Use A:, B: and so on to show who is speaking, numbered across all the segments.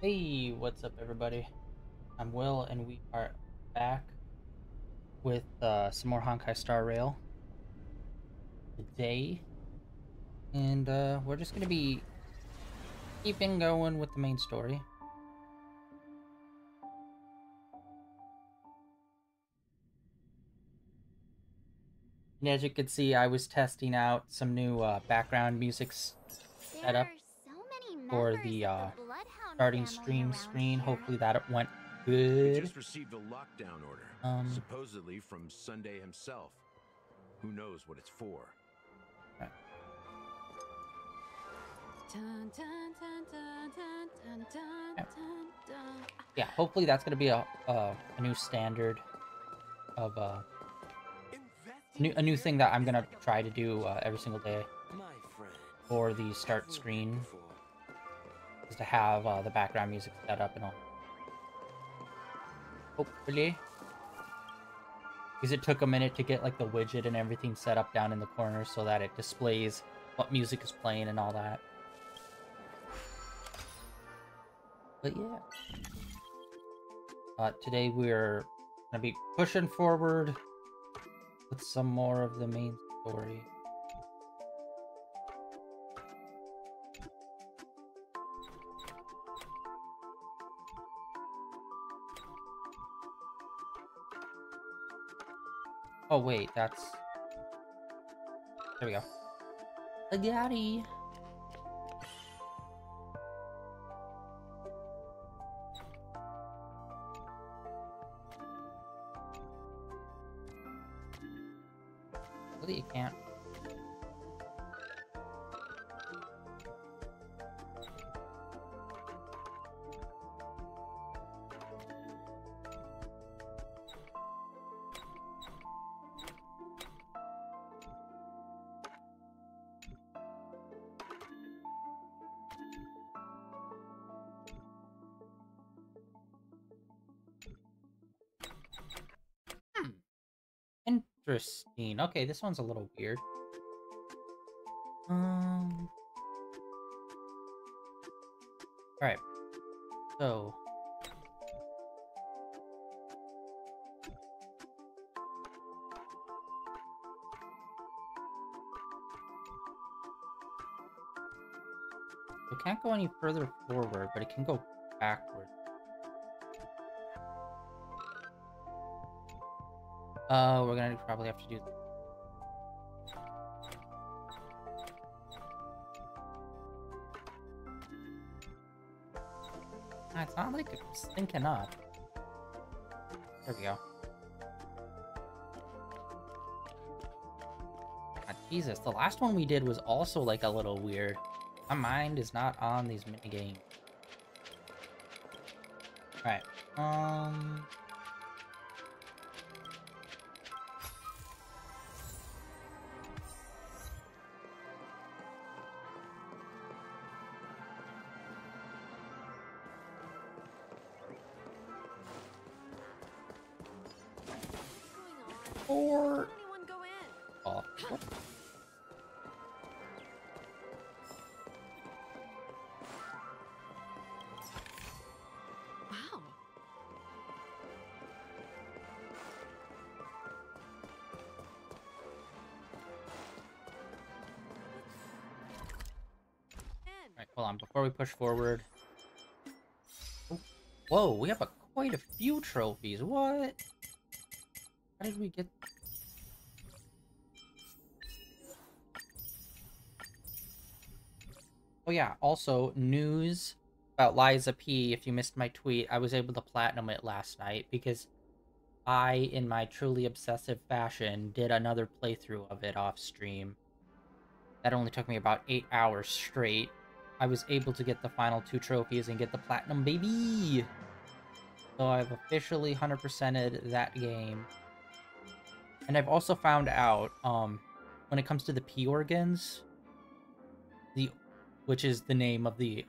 A: Hey, what's up, everybody? I'm Will, and we are back with some more Honkai Star Rail today. And we're just gonna be keeping going with the main story. And as you can see, I was testing out some new background music
B: There
A: setup
B: are so many
A: for
B: members
A: the
B: of the Bloodhound
A: starting
B: family
A: stream
B: around
A: screen.
B: here.
A: Hopefully that went
C: We
A: good.
C: just received a lockdown order,
A: Um,
C: supposedly from Sunday himself. Who knows what it's for?
A: right.
D: Dun, dun, dun, dun, dun, dun,
A: Yeah.
D: dun, dun.
A: Yeah, hopefully that's gonna be a new standard of a new thing that I'm gonna try to do every single day for the start screen, is to have the background music set up and all. Hopefully, because it took a minute to get like the widget and everything set up down in the corner so that it displays what music is playing and all that. But yeah, today we're gonna be pushing forward with some more of the main story. Oh wait, that's... There we go. Agati! Really, you can't. Interesting. Okay, this one's a little weird. Alright. So... it can't go any further forward, but it can go backward. We're gonna probably have to do... It's not like it's syncing up. There we go. Jesus, the last one we did was also like a little weird. My mind is not on these minigames. Alright, or...
D: Anyone go in?
A: Oh, what?
D: Wow.
A: Alright, hold on, before we push forward... Oh, whoa, we have quite a few trophies, what? How did we get... Oh yeah, also, news about Liza P. If you missed my tweet, I was able to platinum it last night because I, in my truly obsessive fashion, did another playthrough of it off stream. That only took me about 8 hours straight. I was able to get the final 2 trophies and get the platinum, baby! So I've officially 100%ed that game. And I've also found out, when it comes to the P organs, which is the name of the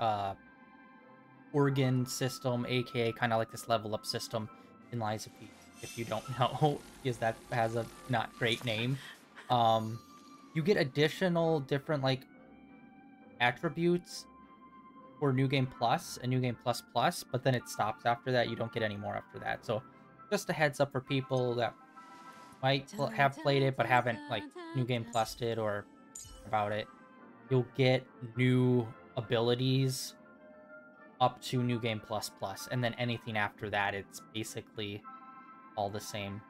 A: organ system, aka kind of like this level up system in Liza P, if you don't know, because that has a not great name. You get additional different like attributes for New Game Plus and New Game Plus Plus, but then it stops after that. You don't get any more after that. So just a heads up for people that might have played it but haven't like New Game Plus did or about it. You'll get new abilities up to New Game Plus Plus, and then anything after that, it's basically all the same.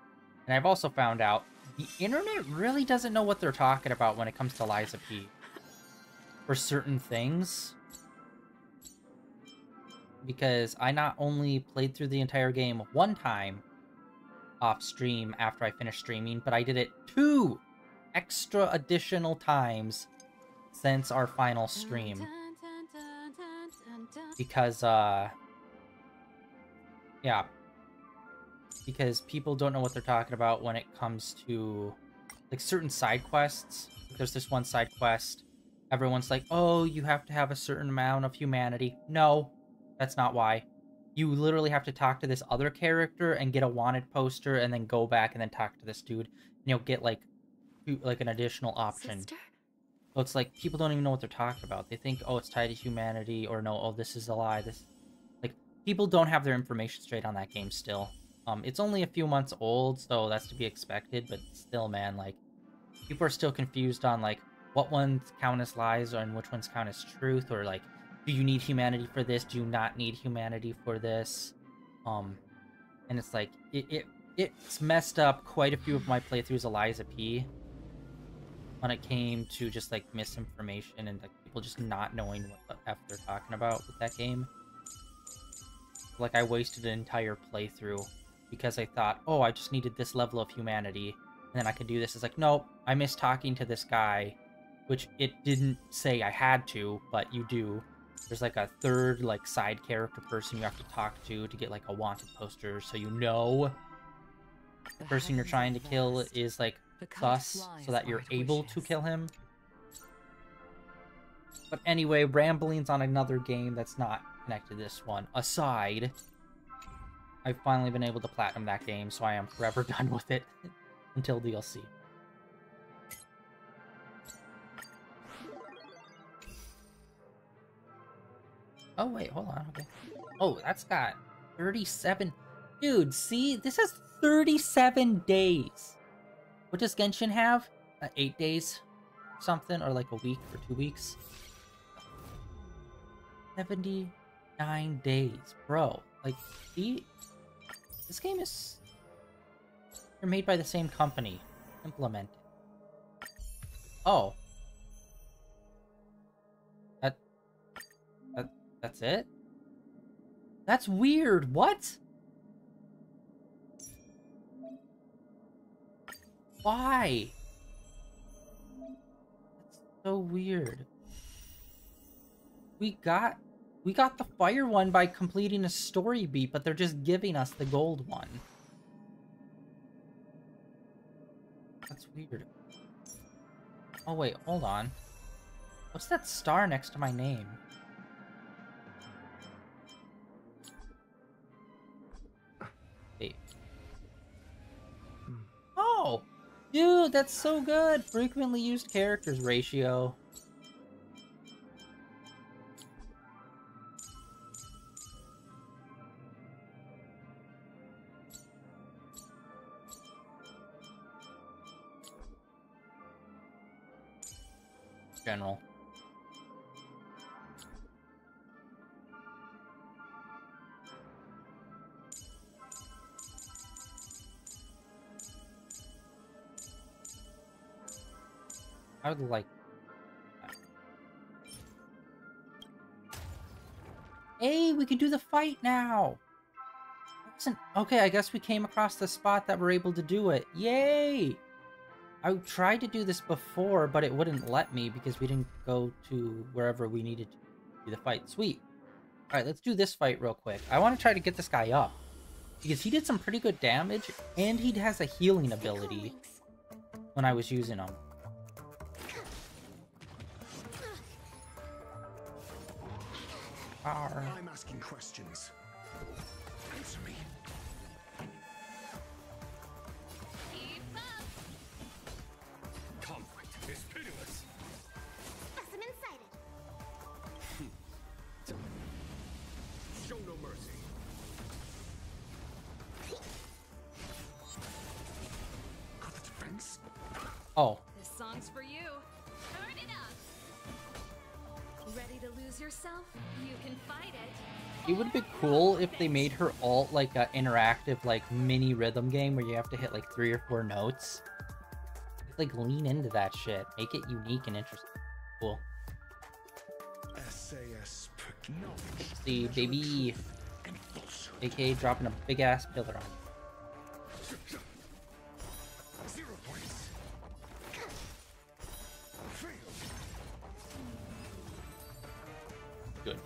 A: And I've also found out the internet really doesn't know what they're talking about when it comes to Liza P. For certain things. Because I not only played through the entire game one time off stream after I finished streaming, but I did it 2 extra additional times since our final stream. Because, yeah. Because people don't know what they're talking about when it comes to, like, certain side quests. There's this one side quest. Everyone's like, oh, you have to have a certain amount of humanity. No, that's not why. You literally have to talk to this other character and get a wanted poster and then go back and then talk to this dude. And you'll get, like an additional option.
D: Sister?
A: So it's like, people don't even know what they're talking about. They think, oh, it's tied to humanity, or no, oh, this is a lie. Like, people don't have their information straight on that game still. It's only a few months old, so that's to be expected, but still, man, like, people are still confused on, like, what ones count as lies and which ones count as truth, or, like, do you need humanity for this? Do you not need humanity for this? And it's like, it's messed up quite a few of my playthroughs of Liza P. when it came to just, like, misinformation and, like, people just not knowing what the F they're talking about with that game. Like, I wasted an entire playthrough because I thought, oh, I just needed this level of humanity, and then I could do this. It's like, nope, I missed talking to this guy, which it didn't say I had to, but you do. There's, like, a third, like, side character person you have to talk to get, like, a wanted poster, so you know the person you're trying to kill is, like, sus, so that you're able to kill him. But anyway, ramblings on another game that's not connected to this one aside, I've finally been able to platinum that game, so I am forever done with it until DLC. Oh, wait, hold on, okay. Oh, that's got 37... Dude, see? This has 37 days. What does Genshin have? 8 days? Something? Or like a week or 2 weeks? 79 days. Bro, like, see? This game is... They're made by the same company. Implement. Oh. That's it? That's weird. What? Why? That's so weird. We got the fire one by completing a story beat, but they're just giving us the gold one. That's weird. Oh wait, hold on. What's that star next to my name? Wait. Oh! Dude, that's so good! Frequently used characters ratio. General. I would like that. Hey, we can do the fight now! Okay, I guess we came across the spot that we're able to do it. Yay! I tried to do this before, but it wouldn't let me because we didn't go to wherever we needed to do the fight. Sweet. Alright, let's do this fight real quick. I want to try to get this guy up, because he did some pretty good damage, and he has a healing ability when I was using him.
C: I'm asking questions. Answer me. Conflict is pitiless.
B: Specimen sighted.
C: mercy. Got the defense?
A: Oh,
D: This song's for you. Turn it up. Ready to lose yourself? You can fight it.
A: it would be cool if they made her ult like an interactive, like mini rhythm game where you have to hit like 3 or 4 notes. Like lean into that shit, make it unique and interesting. Cool.
C: SAS
A: See, baby, aka dropping a big ass pillar on.
C: 0 points. Fail.
A: Good.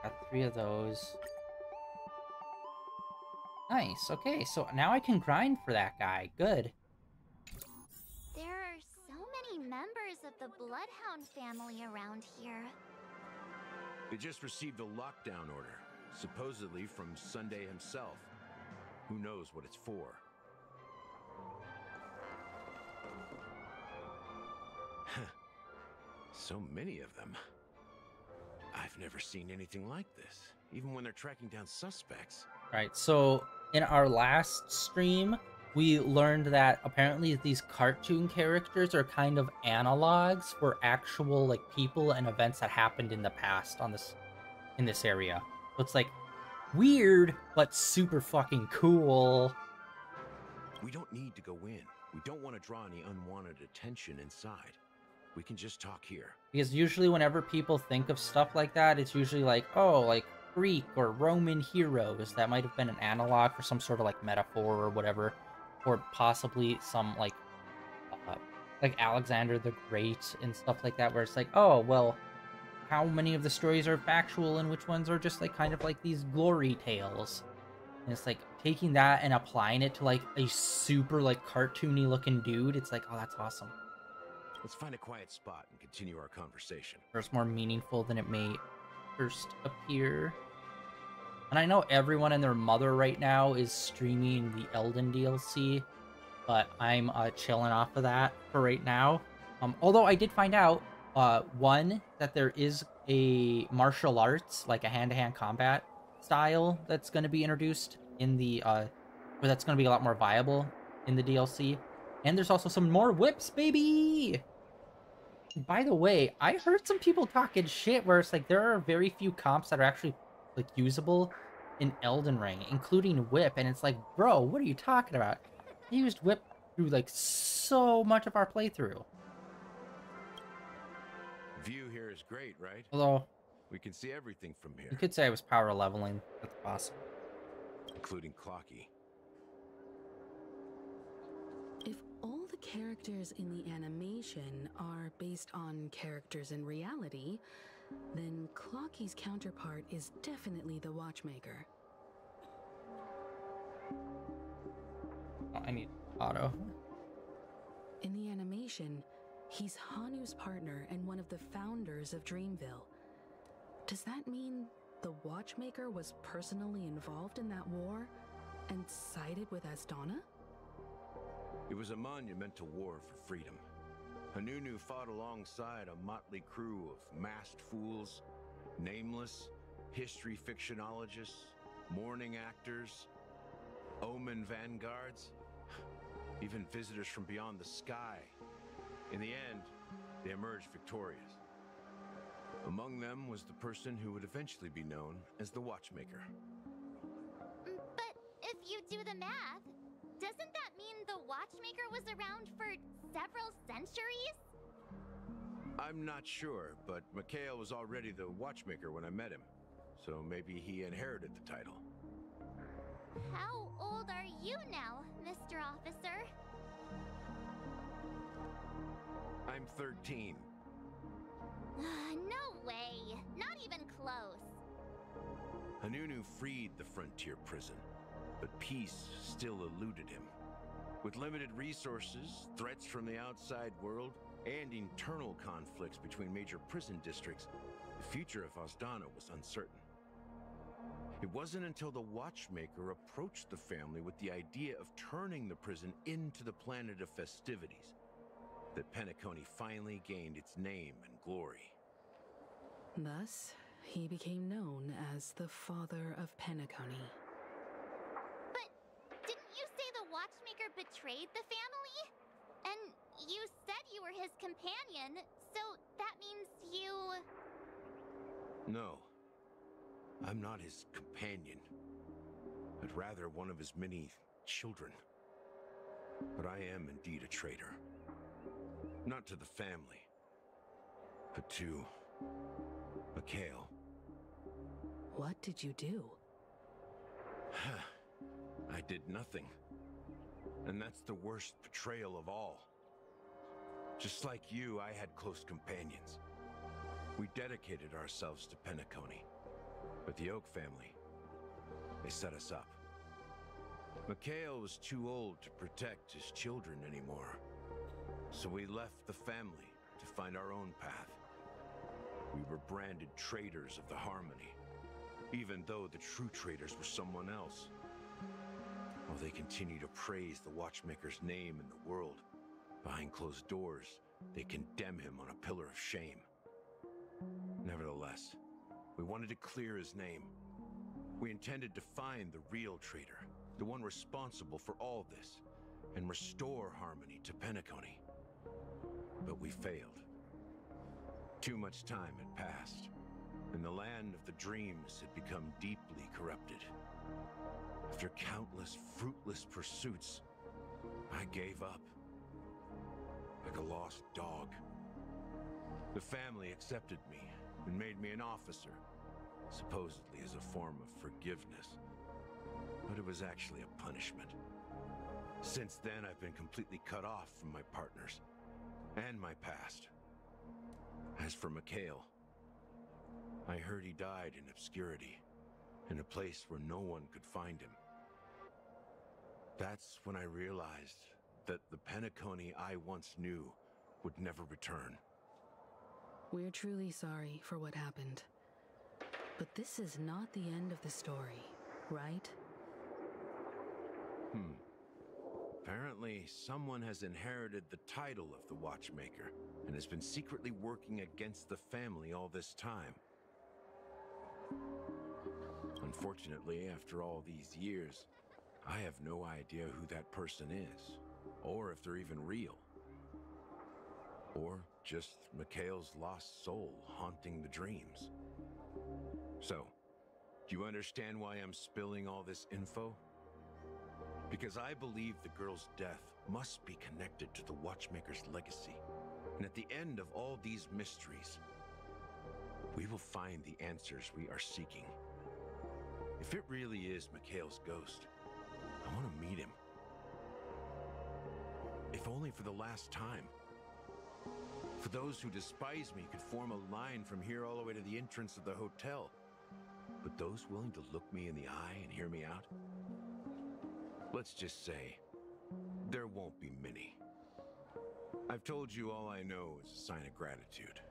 A: Got 3 of those. Nice. Okay, so now I can grind for that guy. Good.
B: There are so many members of the Bloodhound family around here.
C: They just received a lockdown order, supposedly from Sunday himself. Who knows what it's for? So many of them. I've never seen anything like this, even when they're tracking down suspects.
A: Right, so in our last stream, we learned that apparently these cartoon characters are kind of analogs for actual like people and events that happened in the past in this area. So it's like weird, but super fucking cool.
C: We don't need to go in. We don't want to draw any unwanted attention inside. We can just talk here.
A: Because usually whenever people think of stuff like that, it's usually like, oh, like Greek or Roman heroes that might have been an analog for some sort of like metaphor or whatever, or possibly some like Alexander the Great and stuff like that, where it's like, oh, well, how many of the stories are factual and which ones are just like kind of like these glory tales? And it's like taking that and applying it to like a super like cartoony looking dude. It's like, oh, that's awesome.
C: Let's find a quiet spot and continue our conversation.
A: Or it's more meaningful than it may first appear. And I know everyone and their mother right now is streaming the Elden DLC, but I'm chilling off of that for right now. Although I did find out, one, that there is a martial arts, like a hand-to-hand combat style that's going to be introduced in the, or that's going to be a lot more viable in the DLC. And there's also some more whips, baby! By the way, I heard some people talking shit where it's like there are very few comps that are actually like usable in Elden Ring, including whip, and it's like, bro, what are you talking about? I used whip through like so much of our playthrough.
C: View here is great, right?
A: Although
C: We can see everything from here,
A: you could say I was power leveling. That's possible.
C: including Clocky.
D: If all the characters in the animation are based on characters in reality, then Clocky's counterpart is definitely the Watchmaker.
A: Oh, I need auto.
D: In the animation, he's Hanu's partner and one of the founders of Dreamville. Does that mean the Watchmaker was personally involved in that war and sided with Asdana?
C: It was a monumental war for freedom. Hanunu fought alongside a motley crew of masked fools, nameless, history fictionologists, mourning actors, omen vanguards, even visitors from beyond the sky. In the end, they emerged victorious. Among them was the person who would eventually be known as the Watchmaker.
B: But if you do the math, doesn't that mean the Watchmaker was around for several centuries?
C: I'm not sure, but Mikhail was already the Watchmaker when I met him, so maybe he inherited the title.
B: How old are you now, Mr. Officer?
C: I'm 13.
B: No way! Not even close.
C: Hanunu freed the frontier prison, but peace still eluded him. With limited resources, threats from the outside world, and internal conflicts between major prison districts, the future of Asdana was uncertain. It wasn't until the Watchmaker approached the family with the idea of turning the prison into the planet of festivities that Penacony finally gained its name and glory.
D: Thus, he became known as the Father of Penacony.
B: But didn't you say the watchmaker betrayed the family? And you said you were his companion, so that means you...
C: No, I'm not his companion, but rather one of his many children. But I am indeed a traitor. Not to the family, but to Mikhail.
D: What did you do?
C: I did nothing. And that's the worst betrayal of all. Just like you, I had close companions. We dedicated ourselves to Penacony. But the Oak family, they set us up. Mikhail was too old to protect his children anymore. So we left the family to find our own path. We were branded traitors of the Harmony, even though the true traitors were someone else. While they continue to praise the Watchmaker's name in the world, behind closed doors, they condemn him on a pillar of shame. Nevertheless, we wanted to clear his name. We intended to find the real traitor, the one responsible for all this, and restore harmony to Penacony. But we failed. Too much time had passed, and the land of the dreams had become deeply corrupted. After countless fruitless pursuits, I gave up. Like a lost dog. The family accepted me and made me an officer, supposedly as a form of forgiveness. But it was actually a punishment. Since then, I've been completely cut off from my partners and my past. As for Mikhail, I heard he died in obscurity, in a place where no one could find him. That's when I realized that the Penacony I once knew would never return.
D: We're truly sorry for what happened. But this is not the end of the story, right?
C: Apparently, someone has inherited the title of the Watchmaker and has been secretly working against the family all this time. Unfortunately, after all these years, I have no idea who that person is, or if they're even real. Or just Mikhail's lost soul haunting the dreams. So, do you understand why I'm spilling all this info? Because I believe the girl's death must be connected to the Watchmaker's legacy. And at the end of all these mysteries, we will find the answers we are seeking. If it really is Mikhail's ghost, I want to meet him. If only for the last time. For those who despise me could form a line from here all the way to the entrance of the hotel. But those willing to look me in the eye and hear me out? Let's just say, there won't be many. I've told you all I know is a sign of gratitude.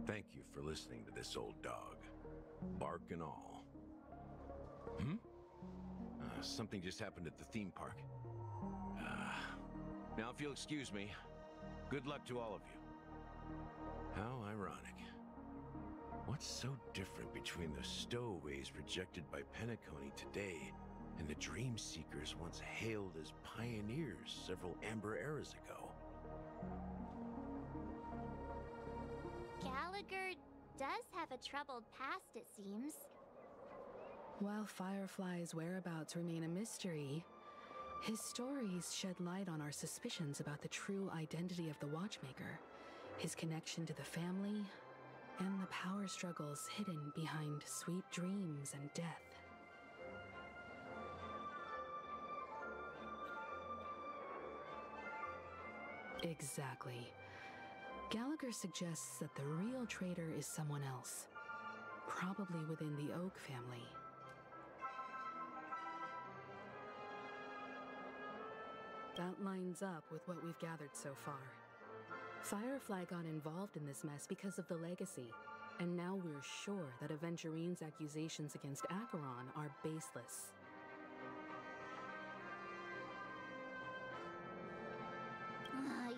C: Thank you for listening to this old dog. Bark and all. Something just happened at the theme park. Now if you'll excuse me, good luck to all of you. How ironic. What's so different between the stowaways rejected by Penacony today and the Dream Seekers once hailed as pioneers several Amber eras ago?
B: Gallagher does have a troubled past, it seems.
D: While Firefly's whereabouts remain a mystery, his stories shed light on our suspicions about the true identity of the Watchmaker, his connection to the family, and the power struggles hidden behind sweet dreams and death. Exactly. Gallagher suggests that the real traitor is someone else, probably within the Oak family. That lines up with what we've gathered so far. Firefly got involved in this mess because of the legacy, and now we're sure that Aventurine's accusations against Acheron are baseless.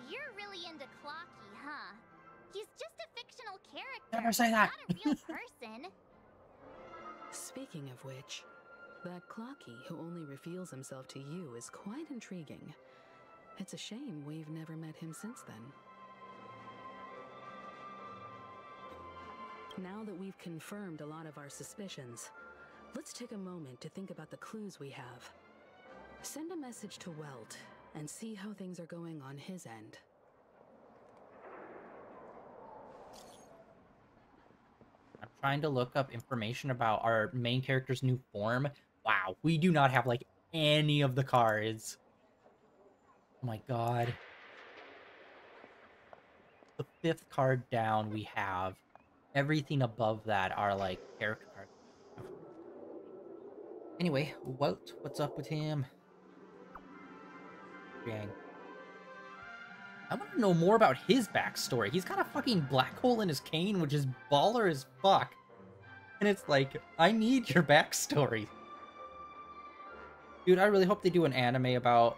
B: You're really character,
A: Never say that.
B: not a real person.
D: Speaking of which, that Clocky who only reveals himself to you is quite intriguing. It's a shame we've never met him since then. Now that we've confirmed a lot of our suspicions, let's take a moment to think about the clues we have. Send a message to Welt and see how things are going on his end.
A: I'm trying to look up information about our main character's new form. Wow, we do not have, like, any of the cards. Oh my god. The 5th card down we have. Everything above that are, like, character cards. Anyway, what's up with him? Dang. I want to know more about his backstory. He's got a fucking black hole in his cane, which is baller as fuck. And it's like, I need your backstory. Dude, I really hope they do an anime about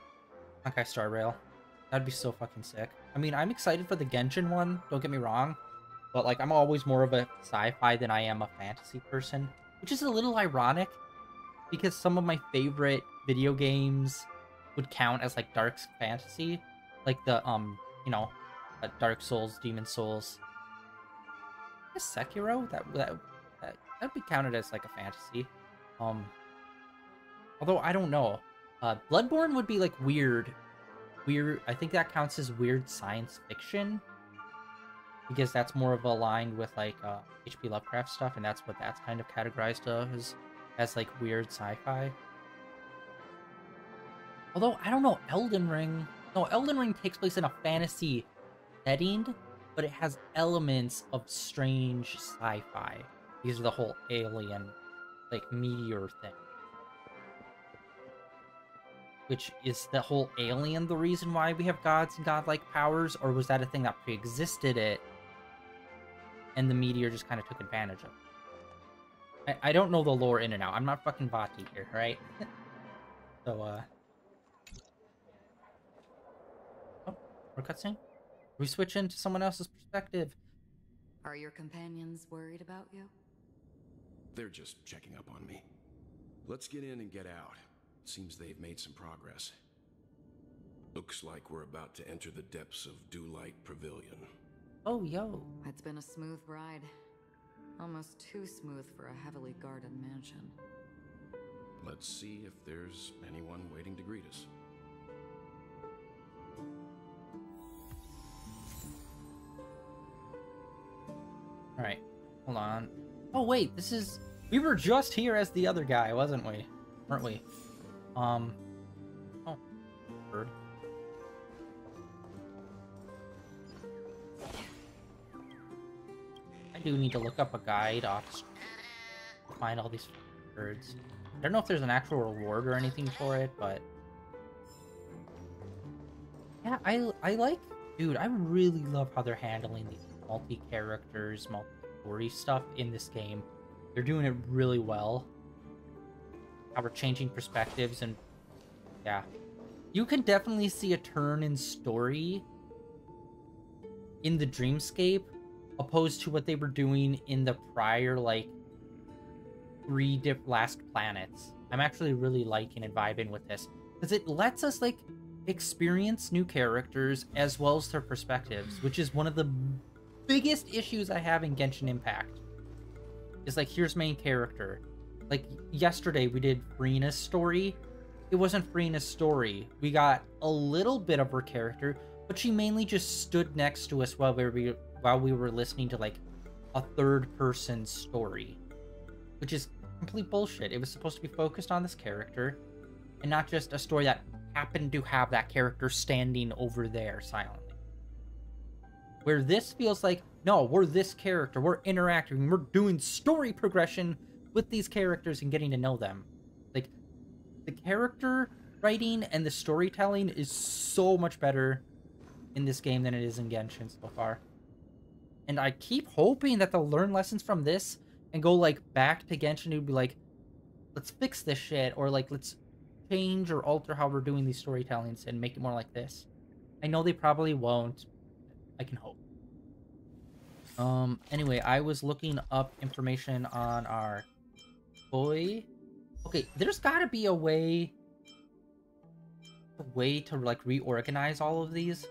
A: Honkai Star Rail. That'd be so fucking sick. I mean, I'm excited for the Genshin one, don't get me wrong. But, like, I'm always more of a sci-fi than I am a fantasy person. Which is a little ironic, because some of my favorite video games would count as, like, dark fantasy. Like the, you know, Dark Souls, Demon Souls. I guess Sekiro? That'd be counted as, like, a fantasy. Although, I don't know. Bloodborne would be, like, weird. I think that counts as weird science fiction. Because that's more of aligned with, like, H.P. Lovecraft stuff, and that's what that's kind of categorized as like, weird sci-fi. Although, I don't know, Elden Ring... No, Elden Ring takes place in a fantasy setting, but it has elements of strange sci-fi. These are the whole alien, like, meteor thing. Which, is the whole alien the reason why we have gods and godlike powers, or was that a thing that pre-existed it, and the meteor just kind of took advantage of it? I don't know the lore in and out. I'm not fucking Vati here, right? So, Oh, we're cutscene? We switch into someone else's perspective.
E: Are your companions worried about you?
F: They're just checking up on me. Let's get in and get out. Seems they've made some progress. Looks like we're about to enter the depths of Dewlight Pavilion.
A: Oh, yo.
E: It's been a smooth ride. Almost too smooth for a heavily guarded mansion.
F: Let's see if there's anyone waiting to greet us.
A: Alright, hold on. Oh, wait, this is... We were just here as the other guy, wasn't we? Weren't we? Oh. Bird. I do need to look up a guide off to find all these birds. I don't know if there's an actual reward or anything for it, but... Yeah, I like... Dude, I really love how they're handling these multi-characters, multi-story stuff in this game. They're doing it really well. How we're changing perspectives and... Yeah. You can definitely see a turn in story in the Dreamscape opposed to what they were doing in the prior, like, 3 last planets. I'm actually really liking and vibing with this. Because it lets us, like, experience new characters as well as their perspectives, which is one of the biggest issues I have in Genshin Impact. Is, like, here's main character. Like, yesterday we did Freena's story. It wasn't Freena's story. We got a little bit of her character, but she mainly just stood next to us while we were listening to, like, a third-person story. Which is complete bullshit. It was supposed to be focused on this character, and not just a story that happened to have that character standing over there silently. Where this feels like, no, we're this character, we're interacting, we're doing story progression with these characters and getting to know them. Like, the character writing and the storytelling is so much better in this game than it is in Genshin so far. And I keep hoping that they'll learn lessons from this and go, like, back to Genshin and be like, let's fix this shit, or, like, let's change or alter how we're doing these storytellings and make it more like this. I know they probably won't. I can hope. Anyway, I was looking up information on our boy. Okay, there's gotta be a way to like reorganize all of these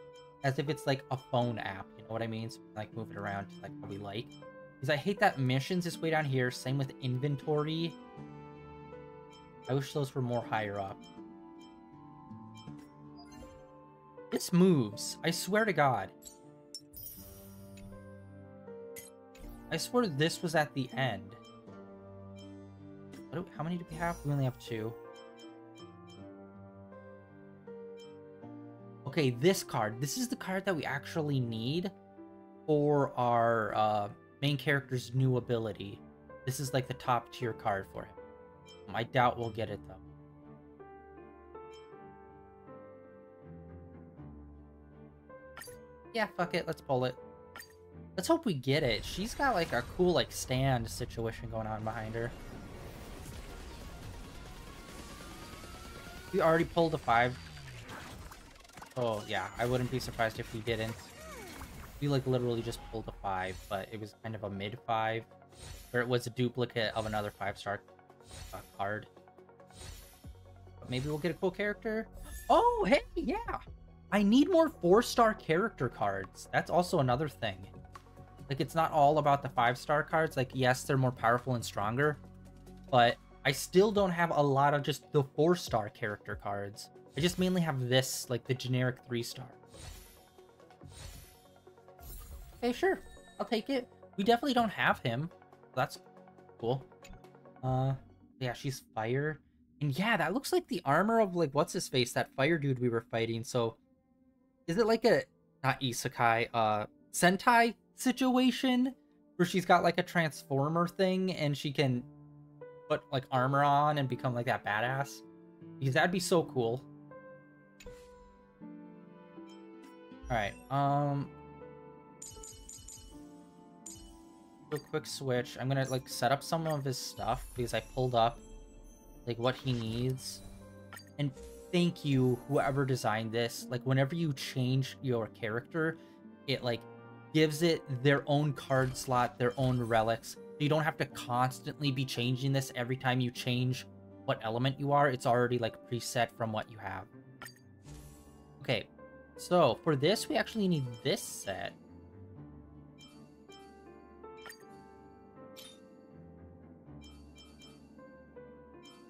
A: as if it's like a phone app, you know what I mean? So, like move it around to like how we like. Because I hate that missions is way down here, same with inventory. I wish those were more higher up. This moves, I swear to God. I swear this was at the end. How many do we have? We only have 2. Okay, this card. This is the card that we actually need for our main character's new ability. This is like the top tier card for him. I doubt we'll get it though. Yeah, fuck it. Let's pull it. Let's hope we get it. She's got like a cool like stand situation going on behind her. We already pulled a 5. Oh yeah, I wouldn't be surprised if we didn't. We like literally just pulled a 5, but it was kind of a mid 5, or it was a duplicate of another 5-star card. But maybe we'll get a cool character. Oh hey, yeah. I need more 4-star character cards. That's also another thing. Like, it's not all about the 5-star cards. Like, yes, they're more powerful and stronger, but I still don't have a lot of just the 4-star character cards. I just mainly have this, like, the generic 3-star. Okay, sure. I'll take it. We definitely don't have him. That's cool. Yeah, she's fire. And yeah, that looks like the armor of, like, what's-his-face, that fire dude we were fighting. So, is it like a, not isekai, Sentai situation where she's got like a transformer thing and she can put like armor on and become like that badass? Because that'd be so cool. Alright, do a quick switch. I'm gonna like set up some of his stuff because I pulled up like what he needs. And thank you, whoever designed this. Like whenever you change your character, it like gives it their own card slot, their own relics. So you don't have to constantly be changing this every time you change what element you are. It's already like preset from what you have. Okay, so for this, we actually need this set.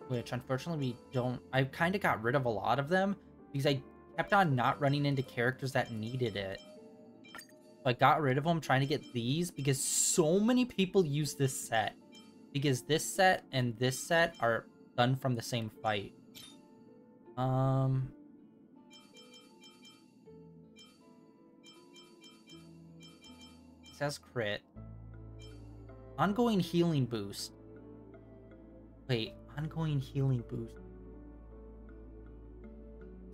A: Which unfortunately we don't. I kind of got rid of a lot of them because I kept on not running into characters that needed it. So I got rid of them trying to get these because so many people use this set. Because this set and this set are done from the same fight. It says crit. Ongoing healing boost. Wait, ongoing healing boost.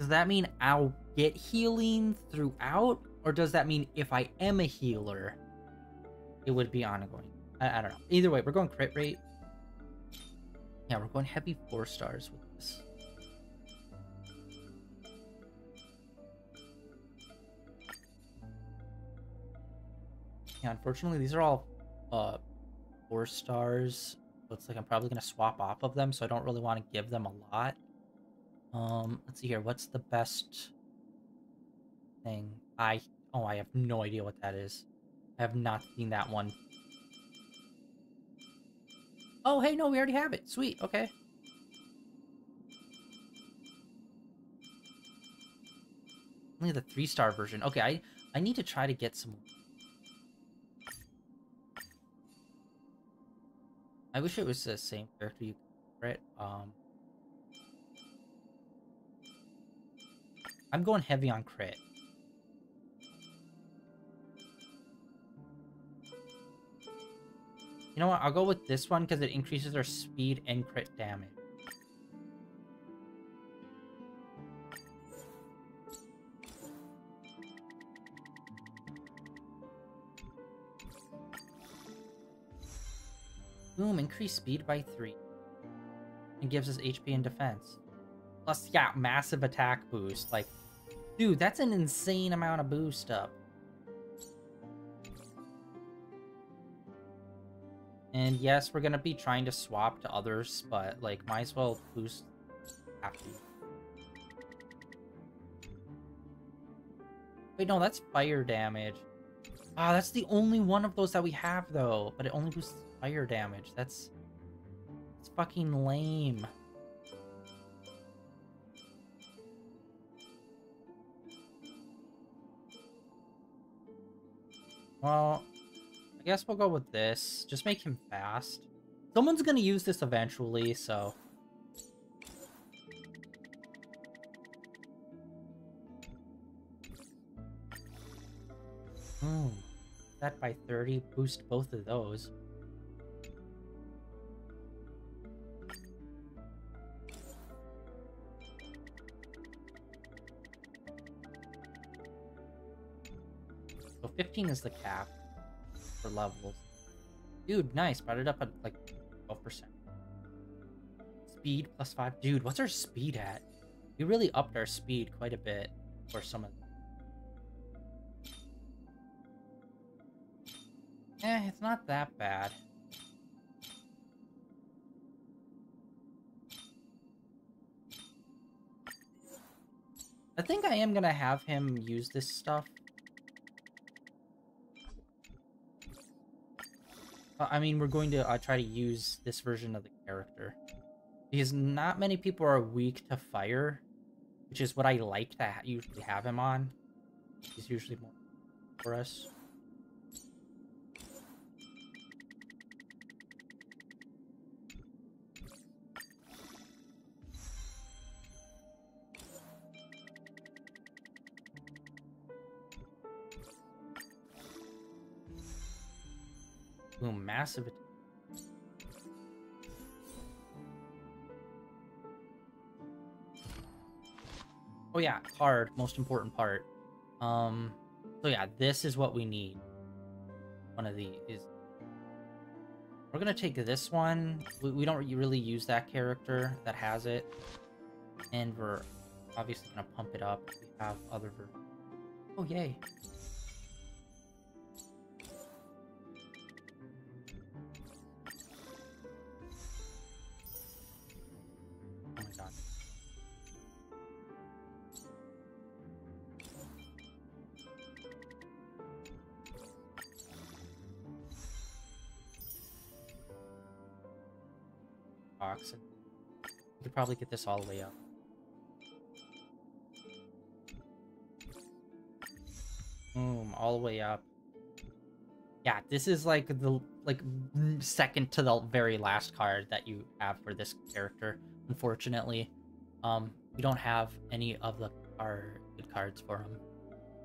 A: Does that mean I'll get healing throughout? Or does that mean if I am a healer, it would be ongoing? I don't know. Either way, we're going crit rate. Yeah, we're going heavy 4 stars with this. Yeah, unfortunately, these are all 4 stars. So it's like I'm probably going to swap off of them, so I don't really want to give them a lot. Let's see here. What's the best thing? I have no idea what that is. I have not seen that one. Oh, hey, no, we already have it. Sweet, okay. Only the 3-star version. Okay, I need to try to get some. I wish it was the same character you could crit. I'm going heavy on crit. You know what? I'll go with this one because it increases our speed and crit damage. Boom, increase speed by 3. And gives us HP and defense. Plus, yeah, massive attack boost. Like, dude, that's an insane amount of boost up. And yes, we're gonna be trying to swap to others, but like might as well boost after. Wait, no, that's fire damage. Ah, that's the only one of those that we have though, but it only boosts fire damage. That's fucking lame. Well, I guess we'll go with this. Just make him fast. Someone's gonna use this eventually, so... That by 30, boost both of those. So 15 is the cap for levels. Dude, nice. Brought it up at like 12%. Speed plus 5. Dude, what's our speed at? We really upped our speed quite a bit for some of them. It's not that bad. I think I am gonna have him use this stuff. I mean, we're going to try to use this version of the character. Because not many people are weak to fire, which is what I like to usually have him on. He's usually more for us. Boom, massive. Oh yeah, card, most important part. So yeah, this is what we need. One of these is... We're gonna take this one. We don't really use that character that has it. And we're obviously gonna pump it up. We have other... Oh, yay. Oh my god. Box. We could probably get this all the way up. Boom, all the way up. Yeah, this is like the second to the very last card that you have for this character. Unfortunately, we don't have any of our good cards for him.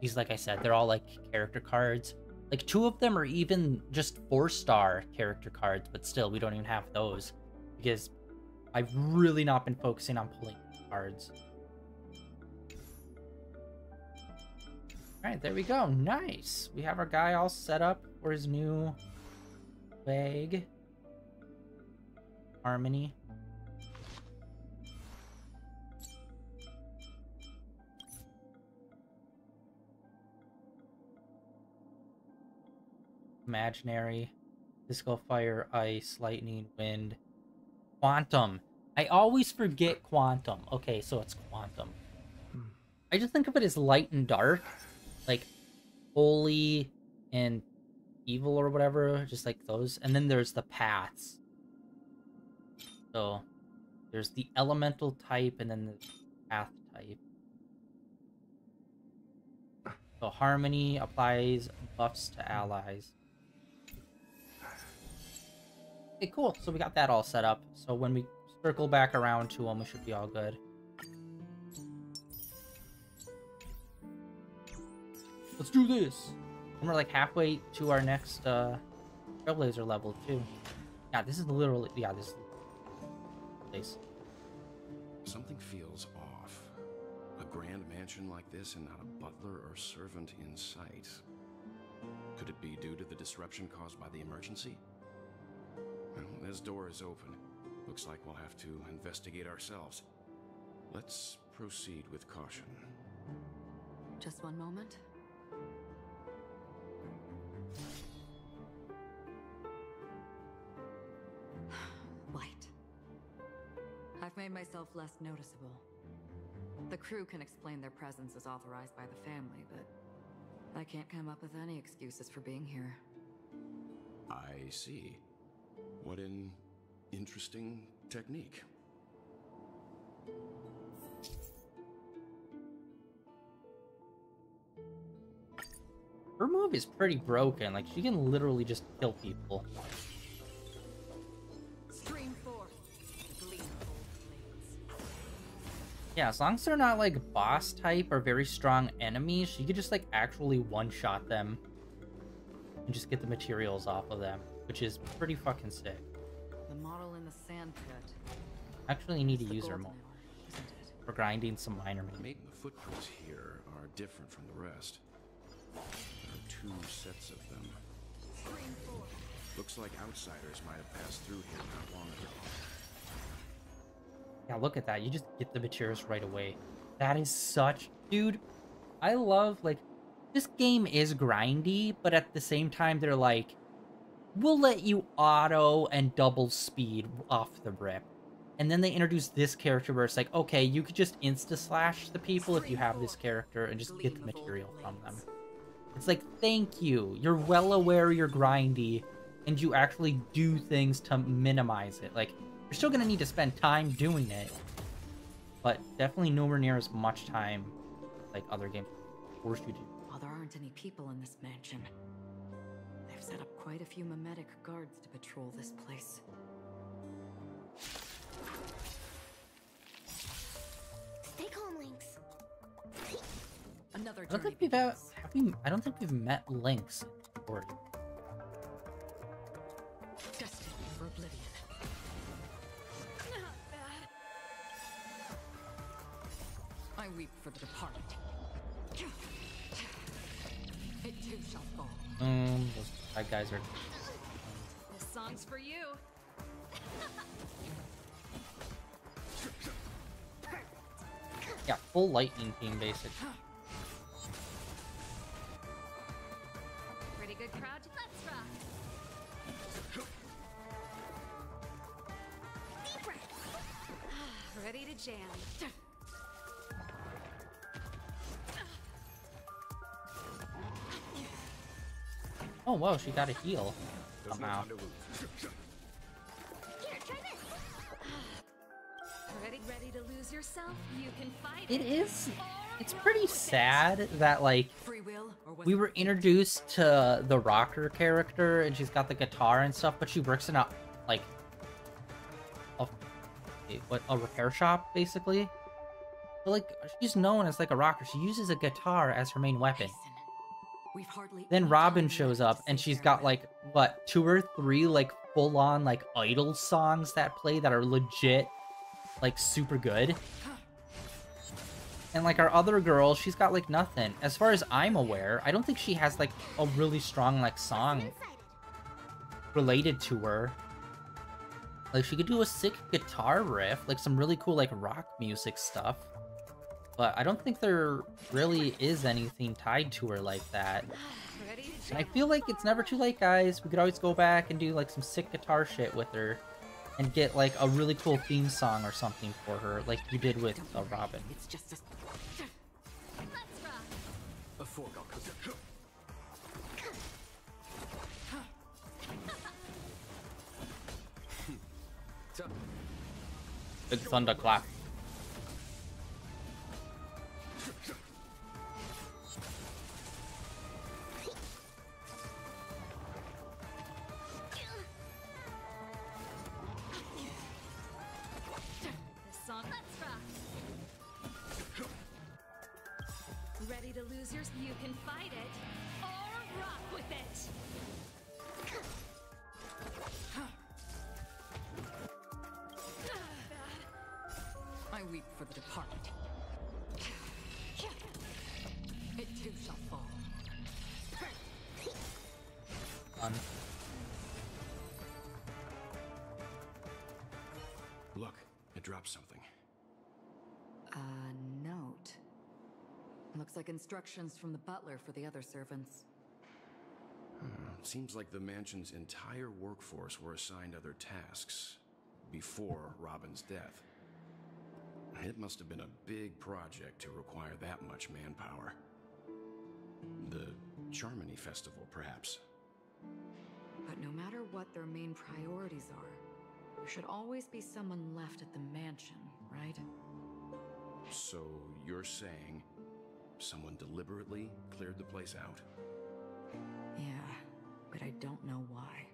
A: These, like I said, they're all like character cards. Like 2 of them are even just 4-star character cards, but still, we don't even have those because I've really not been focusing on pulling cards. Alright, there we go. Nice. We have our guy all set up for his new bag. Harmony. Imaginary. Disco, fire, ice, lightning, wind. Quantum. I always forget quantum. Okay, so it's quantum. I just think of it as light and dark. Like holy and evil or whatever, just like those. And then there's the paths. So there's the elemental type and then the path type. So harmony applies buffs to allies. Okay, cool. So we got that all set up. So when we circle back around to them, we should be all good. Let's do this! And we're like halfway to our next Trailblazer level too. Yeah, this is literally... Yeah, this is the place.
F: Something feels off. A grand mansion like this and not a butler or servant in sight. Could it be due to the disruption caused by the emergency? Well, this door is open. Looks like we'll have to investigate ourselves. Let's proceed with caution.
D: Just one moment.
E: made myself less noticeable. The crew can explain their presence as authorized by the family, but I can't come up with any excuses for being here.
F: I see. What an interesting technique.
A: Her move is pretty broken. Like, she can literally just kill people.
E: Stream forth, gleam blades.
A: Yeah, as long as they're not like boss type or very strong enemies, she could just like actually one-shot them and just get the materials off of them, which is pretty fucking sick.
E: The model in the sand pit.
A: Actually, you need to
E: The
A: use her
E: gold
A: more
E: miner, isn't it?
A: for grinding some minor
F: The
A: materials.
F: footprints here are different from the rest. There are 2 sets of them. Looks like outsiders might have passed through here not long ago.
A: Yeah, look at that. You just get the materials right away. That is such... Dude, I love, like... This game is grindy, but at the same time, they're like... We'll let you auto and double speed off the rip. And then they introduce this character where it's like, okay, you could just insta-slash the people if you have this character and just get the material from them. It's like, thank you. You're well aware you're grindy, and you actually do things to minimize it. Like, you're still gonna need to spend time doing it, but definitely nowhere near as much time like other games force you to.
E: While there aren't any people in this mansion, they've set up quite a few mimetic guards to patrol this place.
B: Stay calm, Lynx.
E: Another
A: I don't
E: journey
A: think
E: begins.
A: I don't think we've met Lynx before.
E: Destiny for oblivion. I weep for the departed. It too shall fall.
A: Those bad guys are...
E: This song's for you.
A: Yeah, full lightning team, basically.
B: Pretty good crowd. Let's rock. Deep breath. Ready to jam.
A: Oh, whoa, she got a heal somehow.
B: Here, try this. Ready to lose yourself? You can fight
A: It is... It's pretty sad that, like,
E: Free will or was
A: we
E: it
A: were introduced to the rocker character, and she's got the guitar and stuff, but she works in a, like, a repair shop, basically. But, like, she's known as, like, a rocker. She uses a guitar as her main weapon.
E: Hasten. We've hardly
A: Then
E: any
A: Robin
E: time
A: shows
E: left
A: up,
E: to
A: and
E: sit
A: she's
E: here
A: got,
E: and
A: like, what, 2 or 3, like, full-on, like, idol songs that play that are legit, like, super good. And, like, our other girl, she's got, like, nothing. As far as I'm aware, I don't think she has, like, a really strong, like, song related to her. Like, she could do a sick guitar riff, like, some really cool, like, rock music stuff. But I don't think there really is anything tied to her like that.
B: Ready to
A: And I feel like it's never too late, guys. We could always go back and do, like, some sick guitar shit with her. And get, like, a really cool theme song or something for her, like you did with Robin.
E: It's just a...
B: Let's rock.
A: Big thunderclap.
B: This song. Let's rock. Ready to lose yours? You can fight it or rock with it.
E: I weep for the departed. It too shall fall.
A: Fun.
F: Look, I dropped something.
E: A note. Looks like instructions from the butler for the other servants.
F: Seems like the mansion's entire workforce were assigned other tasks before Robin's death. It must have been a big project to require that much manpower. The Charmony Festival, perhaps.
E: But no matter what their main priorities are, there should always be someone left at the mansion, right?
F: So you're saying someone deliberately cleared the place out?
E: Yeah, but I don't know why.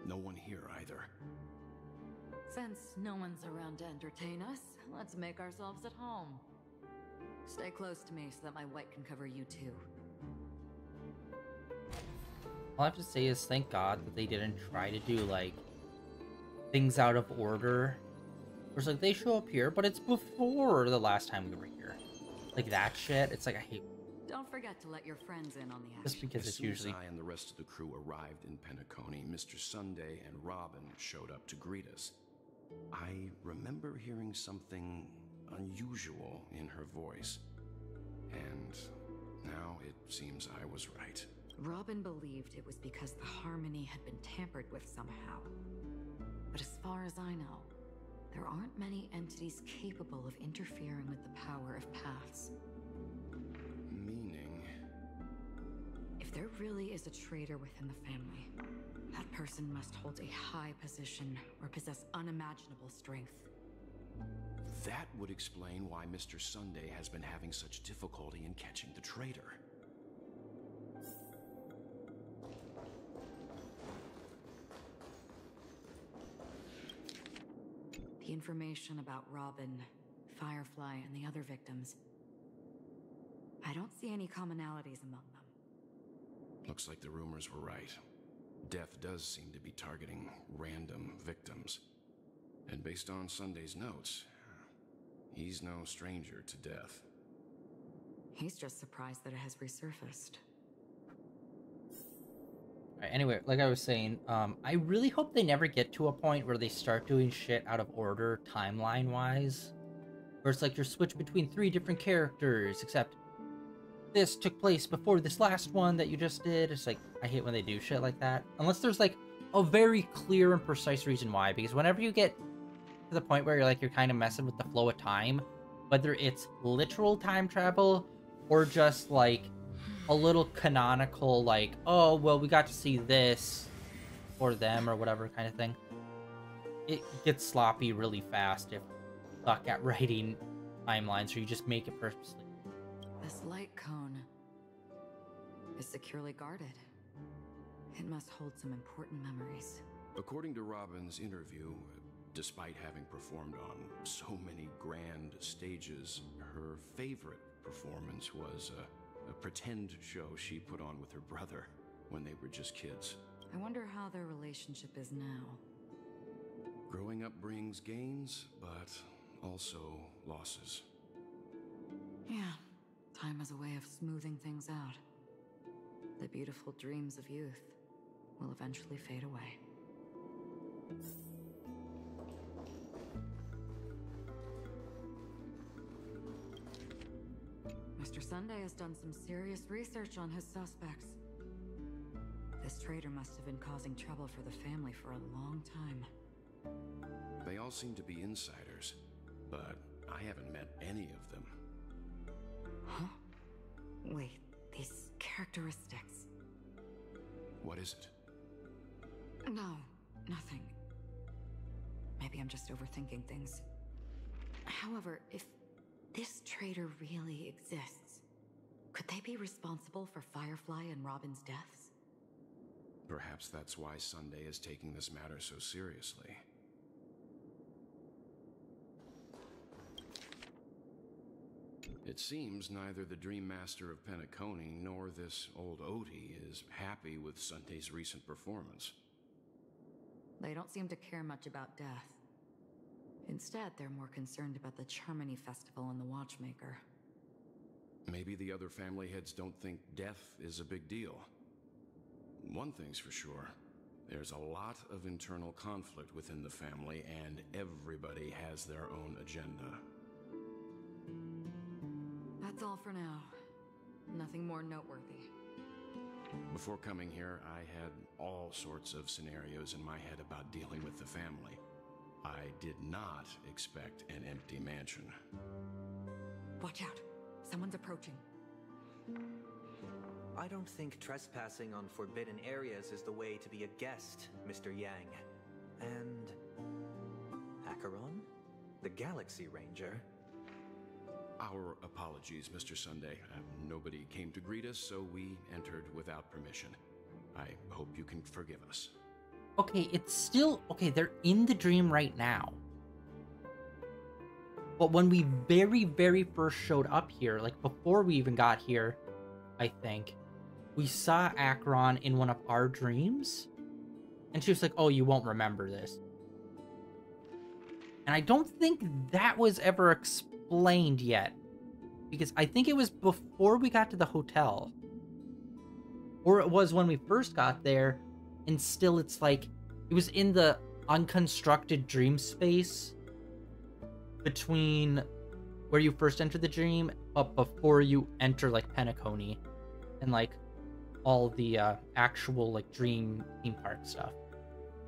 F: No one here either.
E: Since no one's around to entertain us, let's make ourselves at home. Stay close to me so that my white can cover you too.
A: All I have to say is thank God that they didn't try to do, like, things out of order. Where it's like, they show up here, but it's before the last time we were here. Like, that shit, it's like, I hate...
E: Don't forget to let your friends in on the action.
A: Just because it's usually...
F: As soon as I and the rest of the crew arrived in Penacony, Mr. Sunday and Robin showed up to greet us. I remember hearing something unusual in her voice. And now it seems I was right.
E: Robin believed it was because the harmony had been tampered with somehow. But as far as I know, there aren't many entities capable of interfering with the power of paths.
F: Meaning?
E: If there really is a traitor within the family, that person must hold a high position or possess unimaginable strength.
F: That would explain why Mr. Sunday has been having such difficulty in catching the traitor.
E: The information about Robin, Firefly, and the other victims, I don't see any commonalities among them.
F: Looks like the rumors were right. Death does seem to be targeting random victims. And based on Sunday's notes, he's no stranger to death.
E: He's just surprised that it has resurfaced.
A: Right, anyway, like I was saying, I really hope they never get to a point where they start doing shit out of order timeline-wise. Where it's like you're switched between 3 different characters, except this took place before this last one that you just did. It's like, I hate when they do shit like that. Unless there's like a very clear and precise reason why. Because whenever you get to the point where you're kind of messing with the flow of time, whether it's literal time travel or just like a little canonical, like, oh, well, we got to see this for them or whatever kind of thing, it gets sloppy really fast if you suck at writing timelines or you just make it purposely.
E: This light cone is securely guarded. It must hold some important memories.
F: According to Robin's interview, despite having performed on so many grand stages, her favorite performance was a pretend show she put on with her brother when they were just kids.
E: I wonder how their relationship is now.
F: Growing up brings gains, but also losses.
E: Yeah, time is a way of smoothing things out. The beautiful dreams of youth will eventually fade away. Mr. Sunday has done some serious research on his suspects. This traitor must have been causing trouble for the family for a long time.
F: They all seem to be insiders, but I haven't met any of them.
E: Huh? Wait, these characteristics.
F: What is it?
E: No, nothing. Maybe I'm just overthinking things. However, if this traitor really exists, could they be responsible for Firefly and Robin's deaths?
F: Perhaps that's why Sunday is taking this matter so seriously. It seems neither the Dream Master of Penacony nor this old Odie is happy with Sunday's recent performance.
E: They don't seem to care much about death. Instead, they're more concerned about the Charmony Festival and the Watchmaker.
F: Maybe the other family heads don't think death is a big deal. One thing's for sure, there's a lot of internal conflict within the family, and everybody has their own agenda.
E: That's all for now. Nothing more noteworthy.
F: Before coming here, I had all sorts of scenarios in my head about dealing with the family. I did not expect an empty mansion.
E: Watch out. Someone's approaching.
G: I don't think trespassing on forbidden areas is the way to be a guest, Mr. Yang. And... Acheron? The Galaxy Ranger?
F: Our apologies, Mr. Sunday. Nobody came to greet us, so we entered without permission. I hope you can forgive us.
A: Okay, it's still... Okay, they're in the dream right now. But when we very, very first showed up here, like before we even got here, I think, we saw Acheron in one of our dreams. And she was like, oh, you won't remember this. And I don't think that was ever explained yet. Because I think it was before we got to the hotel. Or it was when we first got there. And still it's like, it was in the unconstructed dream space between where you first enter the dream, but before you enter like Penacony and like all the actual like dream theme park stuff.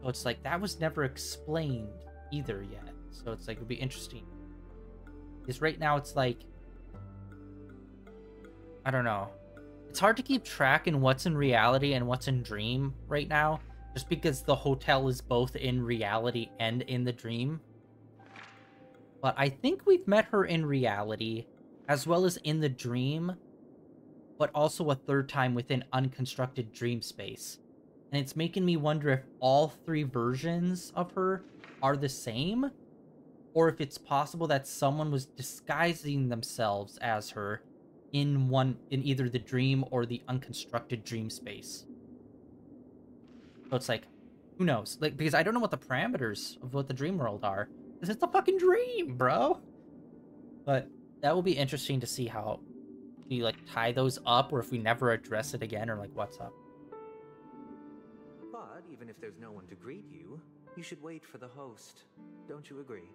A: So it's like that was never explained either yet. So it's like it'd be interesting. Because right now it's like, I don't know. It's hard to keep track in what's in reality and what's in dream right now, just because the hotel is both in reality and in the dream. But I think we've met her in reality, as well as in the dream, but also a third time within unconstructed dream space. And it's making me wonder if all three versions of her are the same, or if it's possible that someone was disguising themselves as her in either the dream or the unconstructed dream space. So it's like, who knows? Like, because I don't know what the parameters of what the dream world are. Because it's a fucking dream, bro. But that will be interesting to see how we like tie those up, or if we never address it again, or like what's up.
G: But even if there's no one to greet you, you should wait for the host. Don't you agree?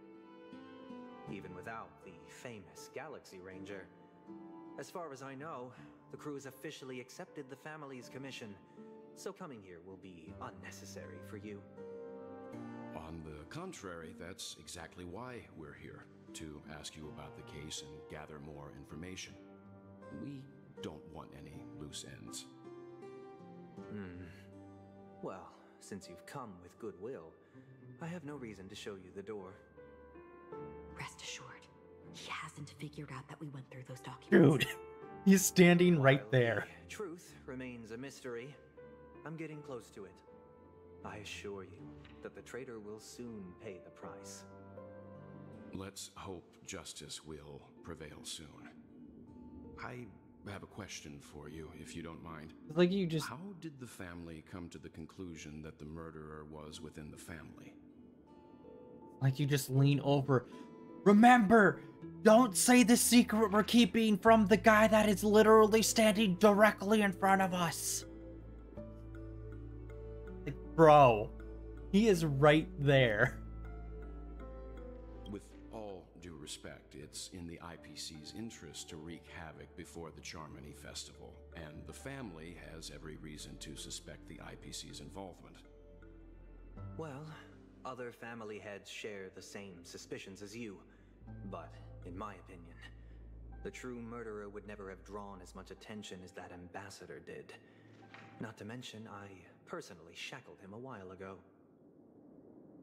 G: Even without the famous Galaxy Ranger. As far as I know, the crew has officially accepted the family's commission, so coming here will be unnecessary for you.
F: On the contrary, that's exactly why we're here, to ask you about the case and gather more information. We don't want any loose ends.
G: Well, since you've come with goodwill, I have no reason to show you the door.
E: Rest assured, he hasn't figured out that we went through those documents.
A: Dude, he's standing right
G: While
A: there.
G: the truth remains a mystery, I'm getting close to it. I assure you that the traitor will soon pay the price.
F: Let's hope justice will prevail soon. I have a question for you, if you don't mind.
A: Like you just...
F: How did the family come to the conclusion that the murderer was within the family?
A: Like you just lean over. Remember, don't say the secret we're keeping from the guy that is literally standing directly in front of us. Like, bro, he is right there.
F: With all due respect, it's in the IPC's interest to wreak havoc before the Charmony Festival, and the family has every reason to suspect the IPC's involvement.
G: Well, other family heads share the same suspicions as you, but in my opinion, the true murderer would never have drawn as much attention as that ambassador did. Not to mention, I personally shackled him a while ago.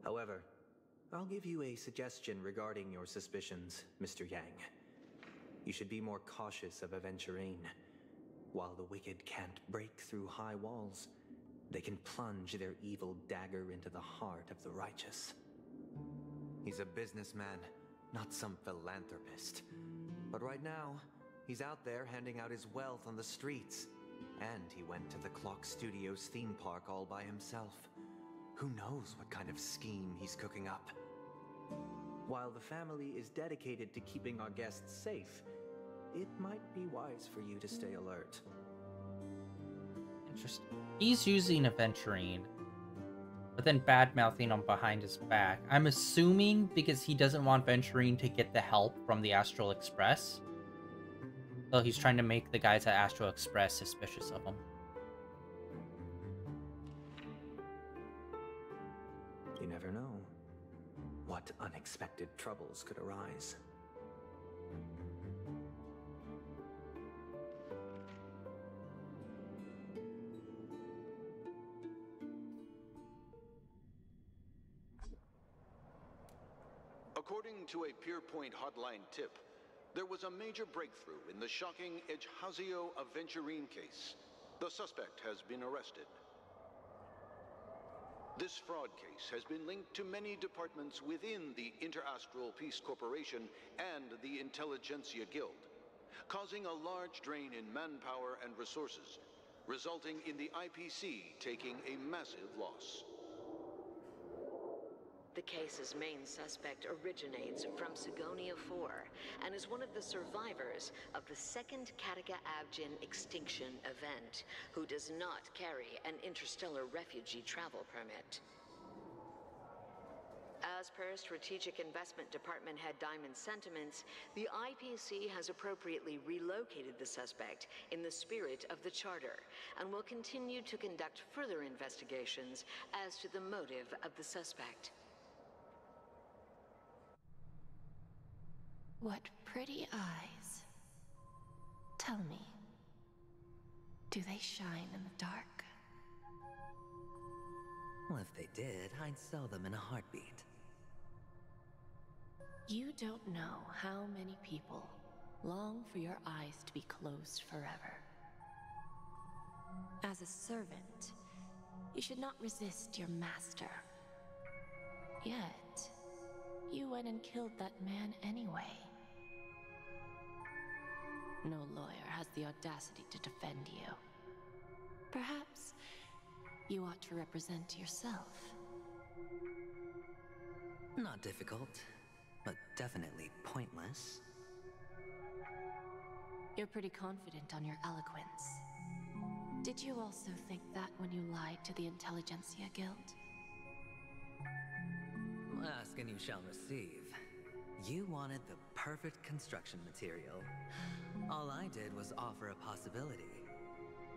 G: However, I'll give you a suggestion regarding your suspicions, Mr. Yang. You should be more cautious of Aventurine. While the wicked can't break through high walls, they can plunge their evil dagger into the heart of the righteous. He's a businessman, not some philanthropist. But right now, he's out there handing out his wealth on the streets. And he went to the Clock Studios theme park all by himself. Who knows what kind of scheme he's cooking up? While the family is dedicated to keeping our guests safe, it might be wise for you to stay alert.
A: Interesting. He's using Aventurine, but then bad-mouthing him behind his back. I'm assuming because he doesn't want Aventurine to get the help from the Astral Express. So he's trying to make the guys at Astro Express suspicious of him.
G: You never know what unexpected troubles could arise.
H: According to a Pierpoint hotline tip, there was a major breakthrough in the shocking HoYoverse Aventurine case. The suspect has been arrested. This fraud case has been linked to many departments within the Interastral Peace Corporation and the Intelligentsia Guild, causing a large drain in manpower and resources, resulting in the IPC taking a massive loss.
I: The case's main suspect originates from Sigonia 4 and is one of the survivors of the second Kataka Abjin extinction event, who does not carry an interstellar refugee travel permit. As per Strategic Investment Department Head Diamond's sentiments, the IPC has appropriately relocated the suspect in the spirit of the Charter and will continue to conduct further investigations as to the motive of the suspect.
J: What pretty eyes. Tell me, do they shine in the dark?
K: Well, if they did, I'd sell them in a heartbeat.
J: You don't know how many people long for your eyes to be closed forever. As a servant, you should not resist your master. Yet, you went and killed that man anyway. No lawyer has the audacity to defend you. Perhaps you ought to represent yourself.
K: Not difficult, but definitely pointless.
J: You're pretty confident on your eloquence. Did you also think that when you lied to the Intelligentsia Guild?
K: Ask and you shall receive. You wanted the perfect construction material. All I did was offer a possibility.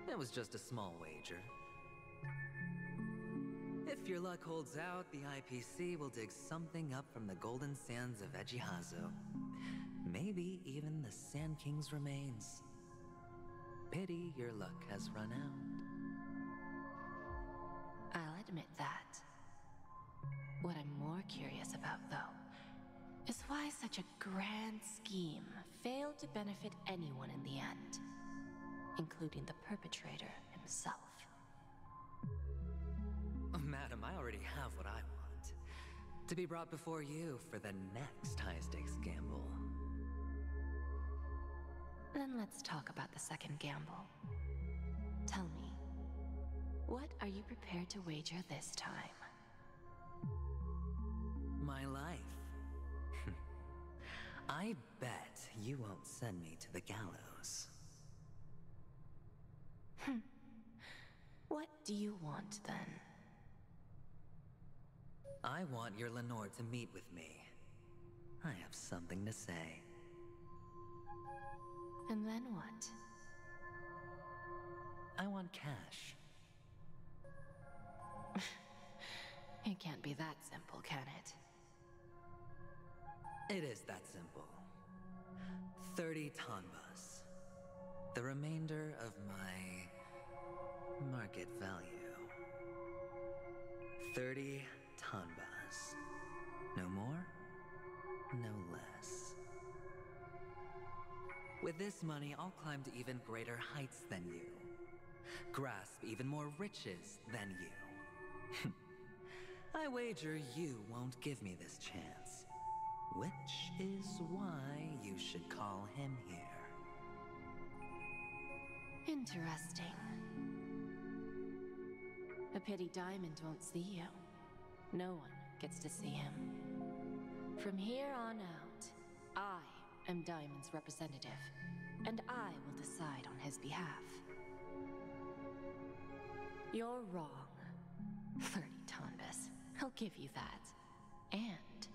K: It was just a small wager. If your luck holds out, the IPC will dig something up from the golden sands of Ejihazo. Maybe even the Sand King's remains. Pity your luck has run out.
J: I'll admit that. What I'm more curious about, though, is why such a grand scheme failed to benefit anyone in the end, including the perpetrator himself.
K: Madam, I already have what I want. To be brought before you for the next high-stakes gamble.
J: Then let's talk about the second gamble. Tell me, what are you prepared to wager this time?
K: My life. I bet you won't send me to the gallows.
J: What do you want, then?
K: I want your Lenore to meet with me. I have something to say.
J: And then what?
K: I want cash.
J: It can't be that simple, can it?
K: It is that simple. 30 tanbas. The remainder of my market value. 30 tanbas. No more, no less. With this money, I'll climb to even greater heights than you. Grasp even more riches than you. I wager you won't give me this chance. Which is why you should call him here.
J: Interesting. A pity Diamond won't see you. No one gets to see him. From here on out, I am Diamond's representative, and I will decide on his behalf. You're wrong. 30 tanbas. I'll give you that. And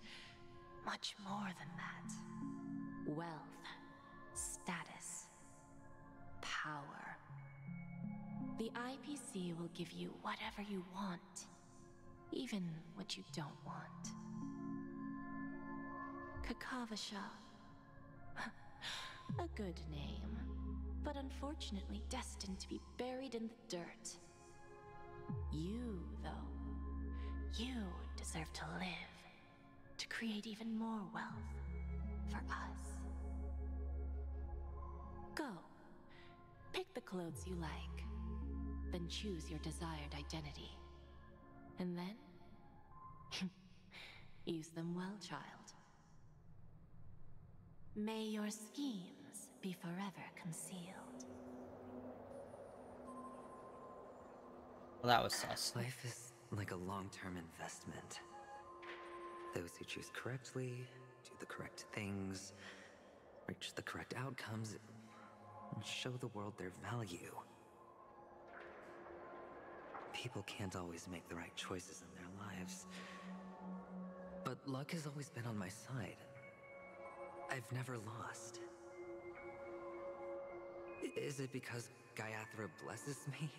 J: much more than that. Wealth, status, power. The IPC will give you whatever you want, even what you don't want. Kakavasha. A good name, but unfortunately destined to be buried in the dirt. You, though, you deserve to live, to create even more wealth for us. Go. Pick the clothes you like, then choose your desired identity. And then, use them well, child. May your schemes be forever concealed.
A: Well, that was sus.
K: Life is like a long-term investment. Those who choose correctly, do the correct things, reach the correct outcomes, and show the world their value. People can't always make the right choices in their lives, but luck has always been on my side. I've never lost. Is it because Gayathra blesses me?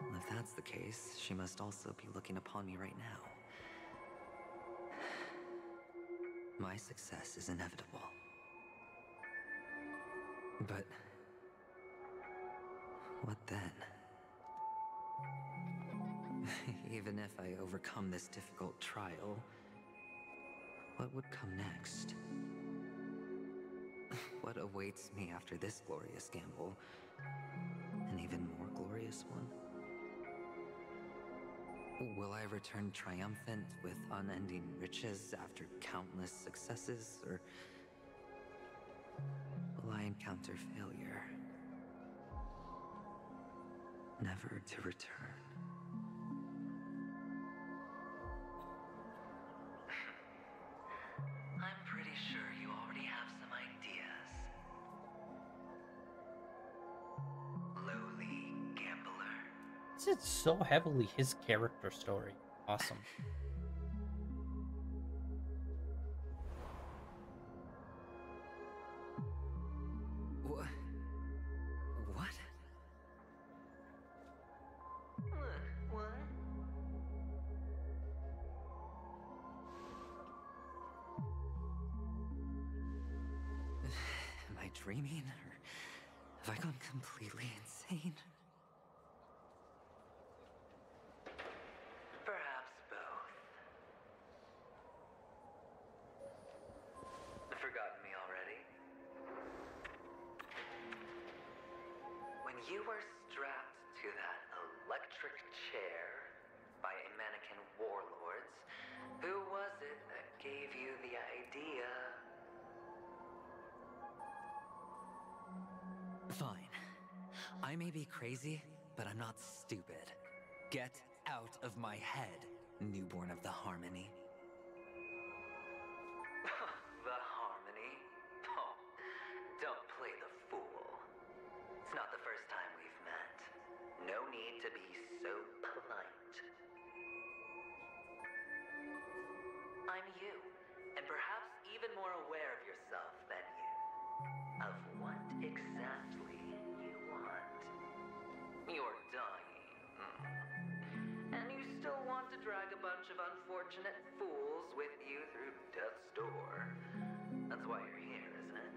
K: Well, if that's the case, she must also be looking upon me right now. My success is inevitable. But what then? Even if I overcome this difficult trial, what would come next? What awaits me after this glorious gamble? An even more glorious one? Will I return triumphant with unending riches after countless successes, or will I encounter failure, never to return? I'm pretty sure you already have some ideas. Lowly gambler.
A: This is so heavily his character story. Awesome.
K: What? What? Am I dreaming, or have I gone completely insane? Perhaps both. Forgotten me already? When you were strapped to that electric chair by a mannequin warlords, who was it that gave you the idea? Fine. I may be crazy, but I'm not stupid. Get out of my head, newborn of the Harmony. The Harmony? Oh, don't play the fool. It's not the first time we've met. No need to be so polite. I'm you, and perhaps even more aware of yourself than you. Of what exactly you want. You're dying. And you still want to drag a bunch of unfortunate fools with you through death's door. That's why you're here, isn't it?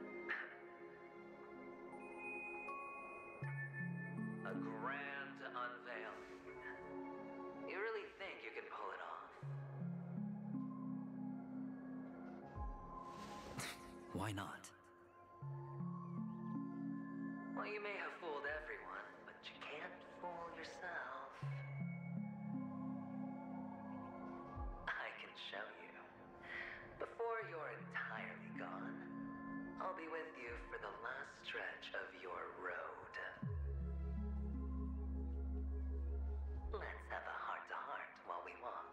K: A grand unveiling. You really think you can pull it off? Why not? Well, you may have fooled everyone, but you can't fool yourself. I can show you. Before you're entirely gone, I'll be with you for the last stretch of your road. Let's have a heart-to-heart while we walk.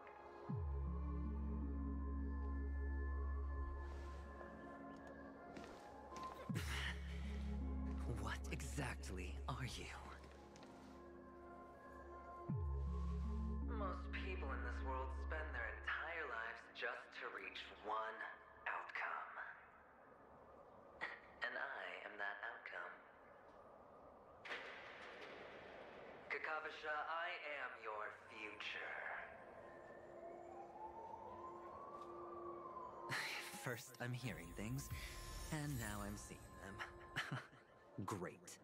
K: What exactly are you? Most people in this world spend their entire lives just to reach one outcome. And I am that outcome. Alicia, I am your future. First, I'm hearing things, and now I'm seeing them. Great.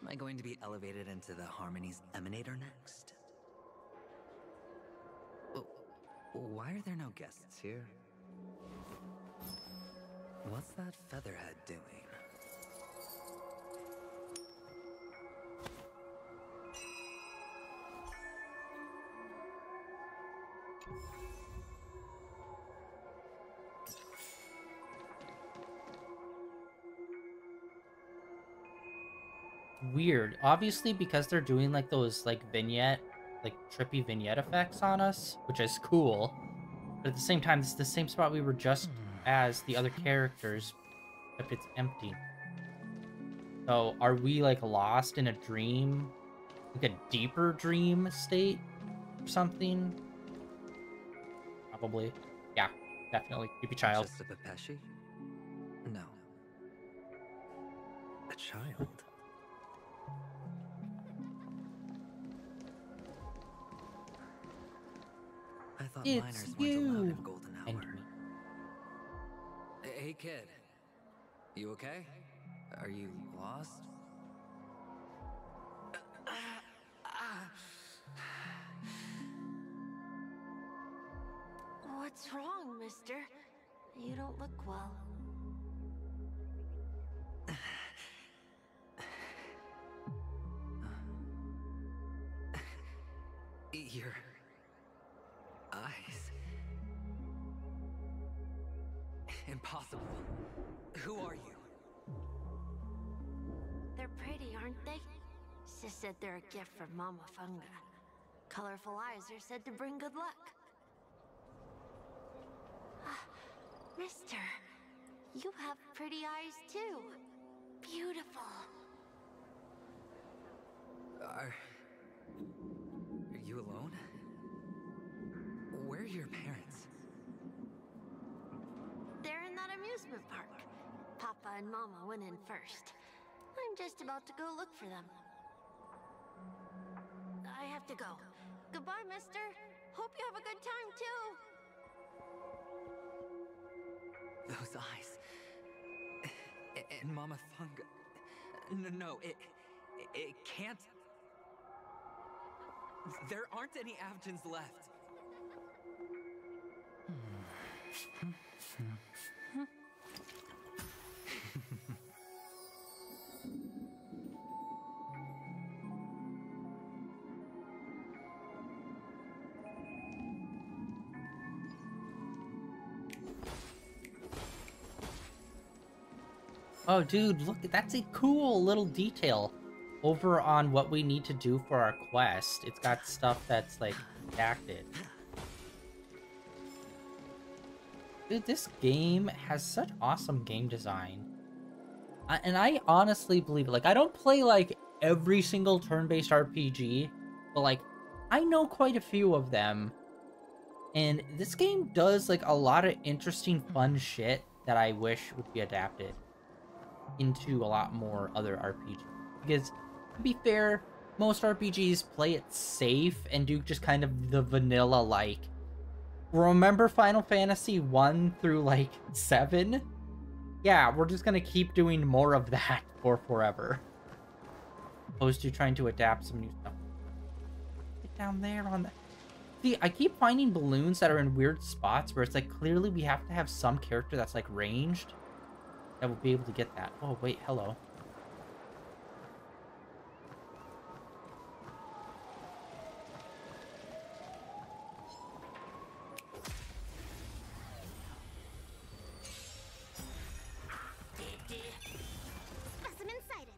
K: Am I going to be elevated into the Harmony's Emanator next? Oh, why are there no guests here? What's that featherhead doing?
A: Weird. Obviously, because they're doing like those like vignette, like trippy vignette effects on us, which is cool. But at the same time, it's the same spot we were just as the other characters, except it's empty. So are we like lost in a dream, like a deeper dream state or something? Probably. Yeah, definitely. Creepy child.
K: Just a Pepeshi? No. A child? I thought miners weren't allowed in golden hour. Hey kid, you okay? Are you lost?
J: What's wrong, mister? You don't look well.
K: Your eyes. Impossible. Who are you?
J: They're pretty, aren't they? Sis said they're a gift from Mama Funga. Colorful eyes are said to bring good luck. Mister, you have pretty eyes too. Beautiful.
K: Are you alone? Where are your parents?
J: They're in that amusement park. Papa and Mama went in first. I'm just about to go look for them. I have to go. Goodbye, mister. Hope you have a good time, too.
K: Those eyes. And Mama Funga. No, it can't. There aren't any Avgens left.
A: Oh, dude, look, that's a cool little detail over on what we need to do for our quest. It's got stuff that's, like, redacted. Dude, this game has such awesome game design. And I honestly believe it. Like, I don't play, like, every single turn-based RPG, but, like, I know quite a few of them. And this game does, like, a lot of interesting, fun shit that I wish would be adapted into a lot more other RPGs. Because, to be fair, most RPGs play it safe and do just kind of the vanilla, like, remember Final Fantasy 1 through, like, 7? Yeah, we're just gonna keep doing more of that for forever. Opposed to trying to adapt some new stuff. Get down there on the... See, I keep finding balloons that are in weird spots where it's like, clearly we have to have some character that's, like, ranged that will be able to get that. Oh, wait, hello.
B: Specimen sighted.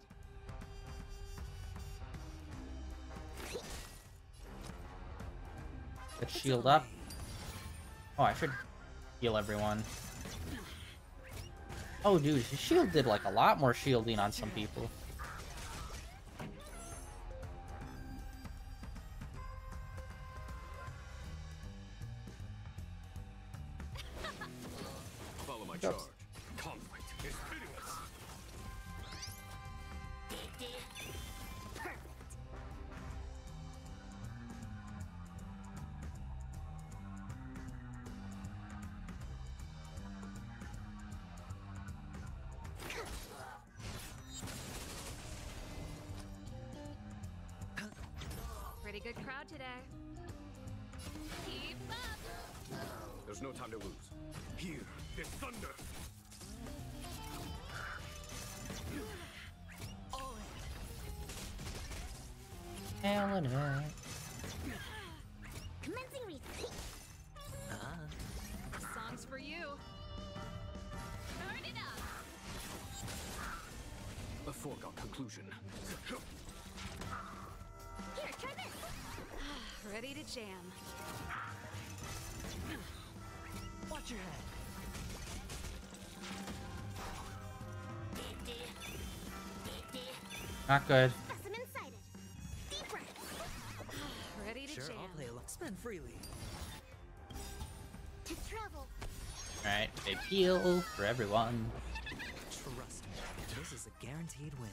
A: Let's shield up. Oh, I should heal everyone. Oh, dude, his shield did, like, a lot more shielding on some people.
F: Follow my charge. Conflict is pitiless.
L: Good crowd today. Keep up.
F: There's no time to lose. Here, this thunder.
A: Hell in it.
B: Commencing research.
L: Songs for you. Turn it up.
F: A foregone conclusion.
B: Here, try this.
L: Ready to jam.
K: Watch your head.
A: Not good.
B: Specimen sighted. Deep breath.
L: Ready to
K: Sure,
L: jam.
K: I'll play along. Spend freely.
B: To travel.
A: Alright, big heal for everyone.
K: Trust me, this is a guaranteed win.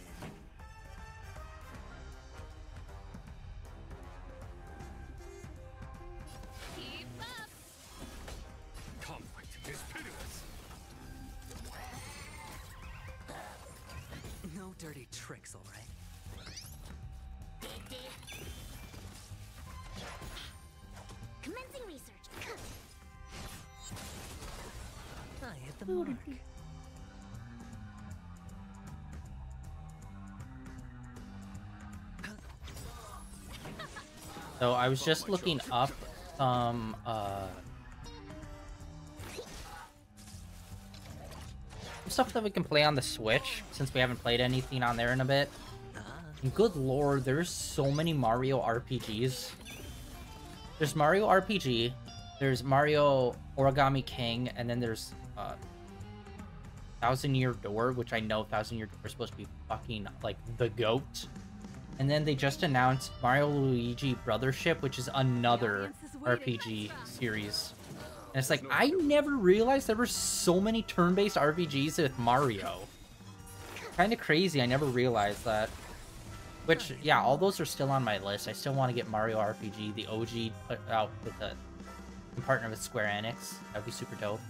L: Keep up.
F: Conflict is pitiless.
K: No dirty tricks, all right?
B: Commencing research.
K: I hit the mark.
A: So I was just looking up stuff that we can play on the Switch, since we haven't played anything on there in a bit. And good lord, there's so many Mario RPGs. There's Mario RPG, there's Mario Origami King, and then there's Thousand Year Door, which I know Thousand Year Door is supposed to be fucking like the GOAT. And then they just announced Mario Luigi Brothership, which is another RPG series. And it's like, I never realized there were so many turn-based RPGs with Mario. Kind of crazy, I never realized that. Which, yeah, all those are still on my list. I still want to get Mario RPG, the OG, put out with the partner with Square Enix. That'd be super dope.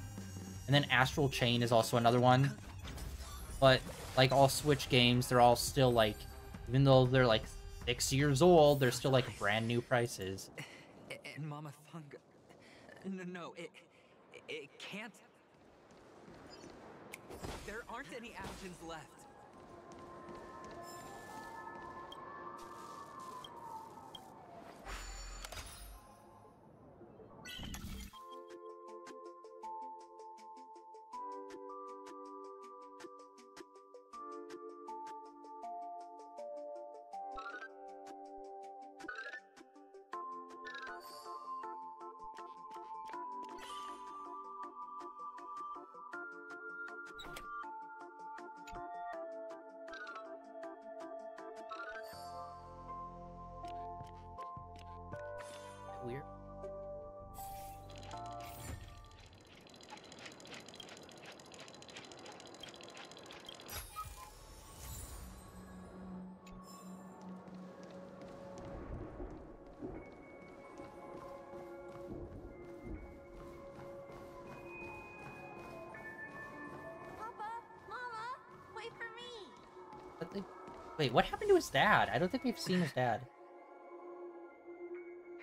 A: And then Astral Chain is also another one. But, like all Switch games, they're all still, like, even though they're, like, 6 years old, they're still, like, brand new prices.
K: And Mama Funga... No, it can't... There aren't any actions left.
A: Weird.
B: Papa, Mama, wait for me.
A: Wait, what happened to his dad? I don't think we've seen his dad.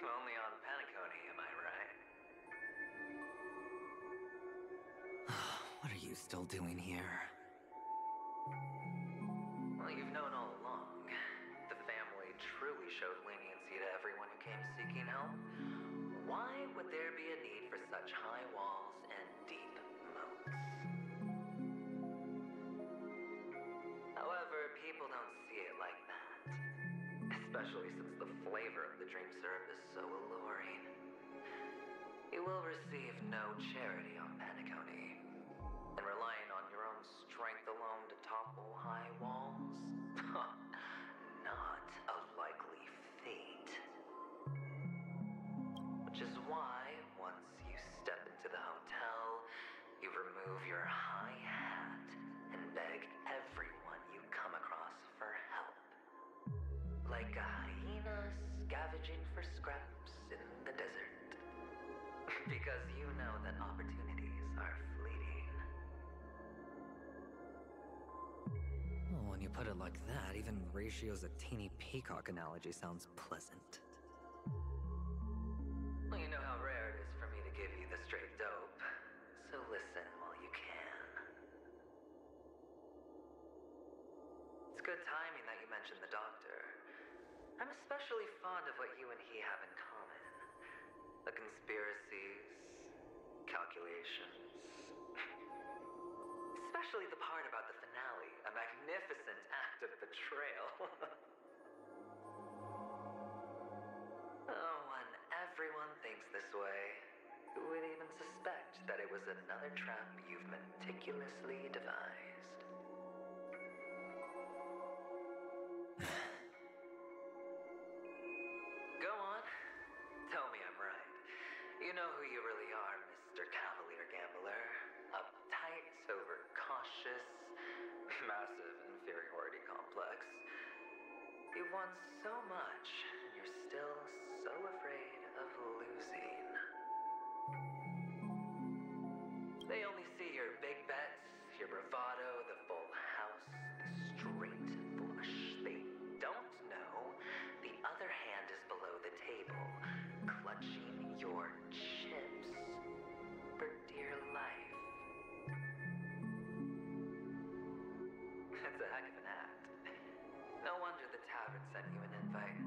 G: Only on Penacony, am I right?
K: What are you still doing here?
G: Well, you've known all along. The family truly showed leniency to everyone who came seeking help. Why would there be a need for such high walls and deep moats? However, people don't see it like that. Especially since the flavor of the dream syrup is so alluring. You will receive no charity on Penacony. And relying on your own strength alone to topple high walls? Not a likely fate. Which is why, once you step into the hotel, you remove your high hat and beg everyone you come across for help. Like a hyena scavenging for scraps in the desert. Because you know that opportunities are fleeting.
K: Well, when you put it like that, even Ratio's a teeny peacock analogy sounds pleasant. mention the doctor. I'm especially fond of what you and he have in common. The conspiracies, calculations. Especially the part about the finale, a magnificent act of betrayal. Oh, when everyone thinks this way, who would even suspect that it was another trap you've meticulously devised? Go on. Tell me I'm right. You know who you really are, Mr. Cavalier Gambler. Uptight, overcautious, massive inferiority complex. You've won so much, and you're still so afraid of losing. They only see your big bets, your bravado, the full house, the straight flush. They don't know the other hand is below the table, clutching your chips for dear life. It's a heck of an act. No wonder the tavern sent you an invite.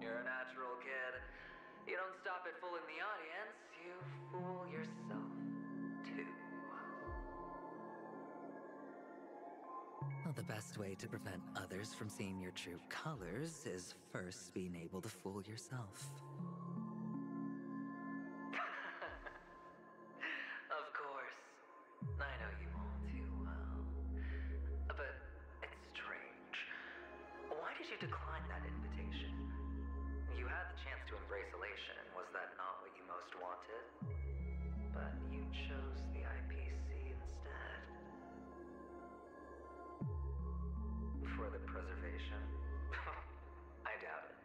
K: You're a natural kid. You don't stop at fooling the audience, you fool yourself too. Well, the best way to prevent others from seeing your true colors is first being able to fool yourself. Of course. I know you all too well. But it's strange. Why did you decline that invitation? You had the chance to embrace elation. Was that not what you most wanted? But you chose the IPC instead. For the preservation? I doubt it.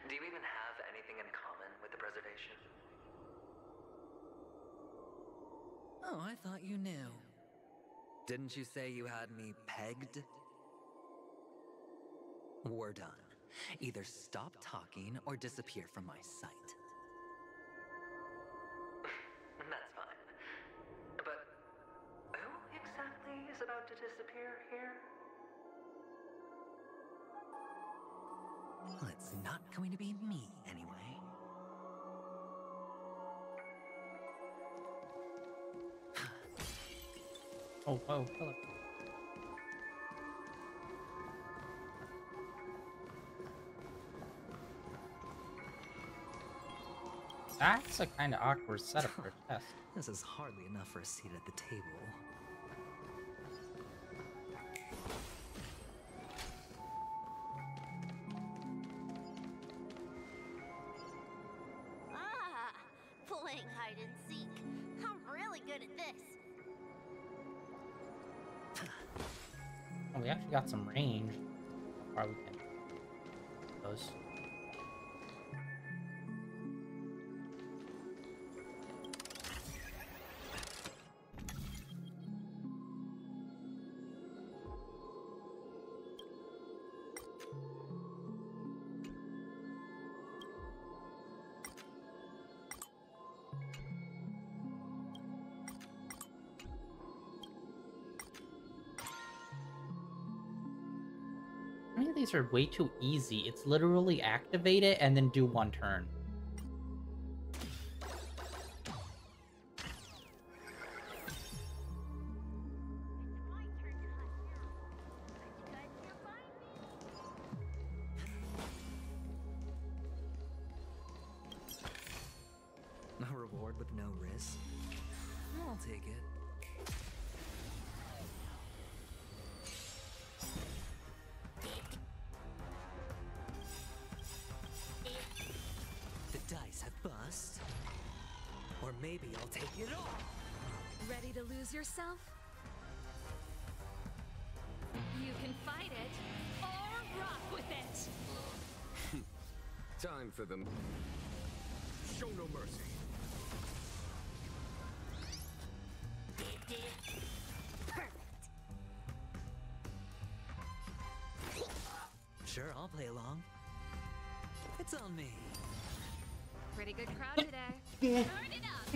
K: Do you even have anything in common with the preservation? Oh, I thought you knew. Didn't you say you had me pegged? We're done. Either stop talking or disappear from my sight. That's fine. But who exactly is about to disappear here? Well, it's not going to be me, anyway.
A: Oh, hello. That's a kind of awkward setup for a test.
K: This is hardly enough for a seat at the table.
B: Ah, playing hide and seek. I'm really good at this.
A: Oh, we actually got some range. How far we can those. Many of these are way too easy. It's literally activate it and then do one turn.
K: A reward with no risk? I'll take it. The dice have bust. Or maybe I'll take it all.
L: Ready to lose yourself? You can fight it or rock with it.
F: Time for them. Show no mercy.
K: Sure, I'll play along. It's on me.
L: Pretty good crowd today.
A: Yeah.
L: Turn it up.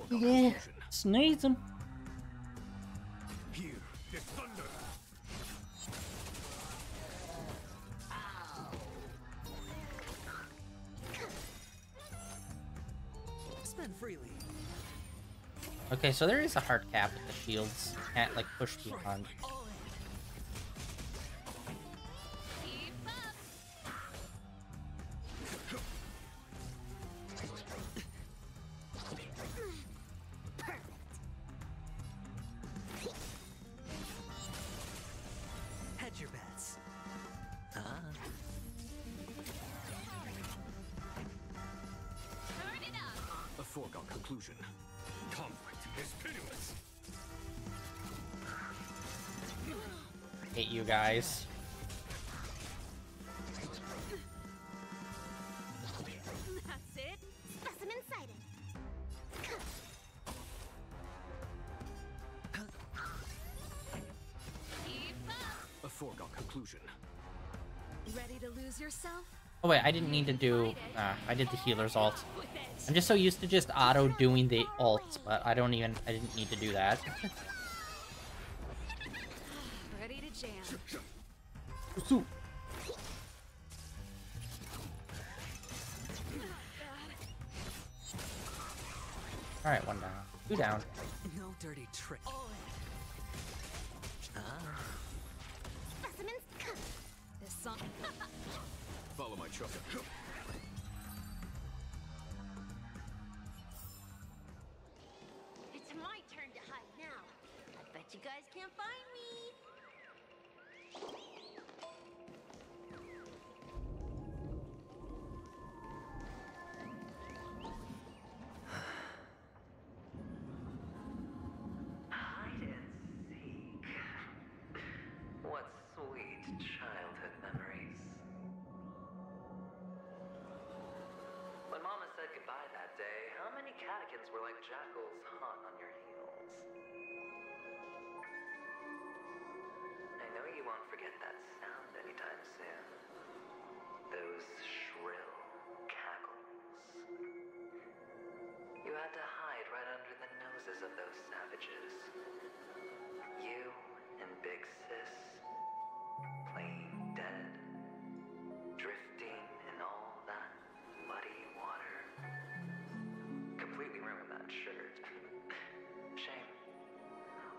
A: Yeah. Sneeze him.
F: Here, the thunder.
A: Okay, so there is a hard cap with the shields. You can't like push beyond.
K: Hedge your bets.
L: Turn it up.
F: A foregone conclusion. Conflict is pitiless.
A: I hate you guys.
L: That's it.
B: Specimen sighted.
L: Keep up.
F: A foregone conclusion.
L: Ready to lose yourself?
A: Oh wait, I didn't need to do. I did the healer's ult. I'm just so used to just auto doing the ults, but I didn't need to do that.
L: Ready to jam.
A: All right, one down, two down.
K: No dirty trick.
B: Specimens cut.
L: This song.
F: Follow my trucker.
B: It's my turn to hide now. I bet you guys can't find me.
M: Hide and seek. What sweet childhood memories. When Mama said goodbye that day, how many catechins were like jackals hot on your heels? I know you won't forget that sound anytime soon. Those shrill cackles. You had to hide right under the noses of those savages. You and Big Sis, playing dead, drifting in all that muddy water. Completely ruined that shirt. Shame.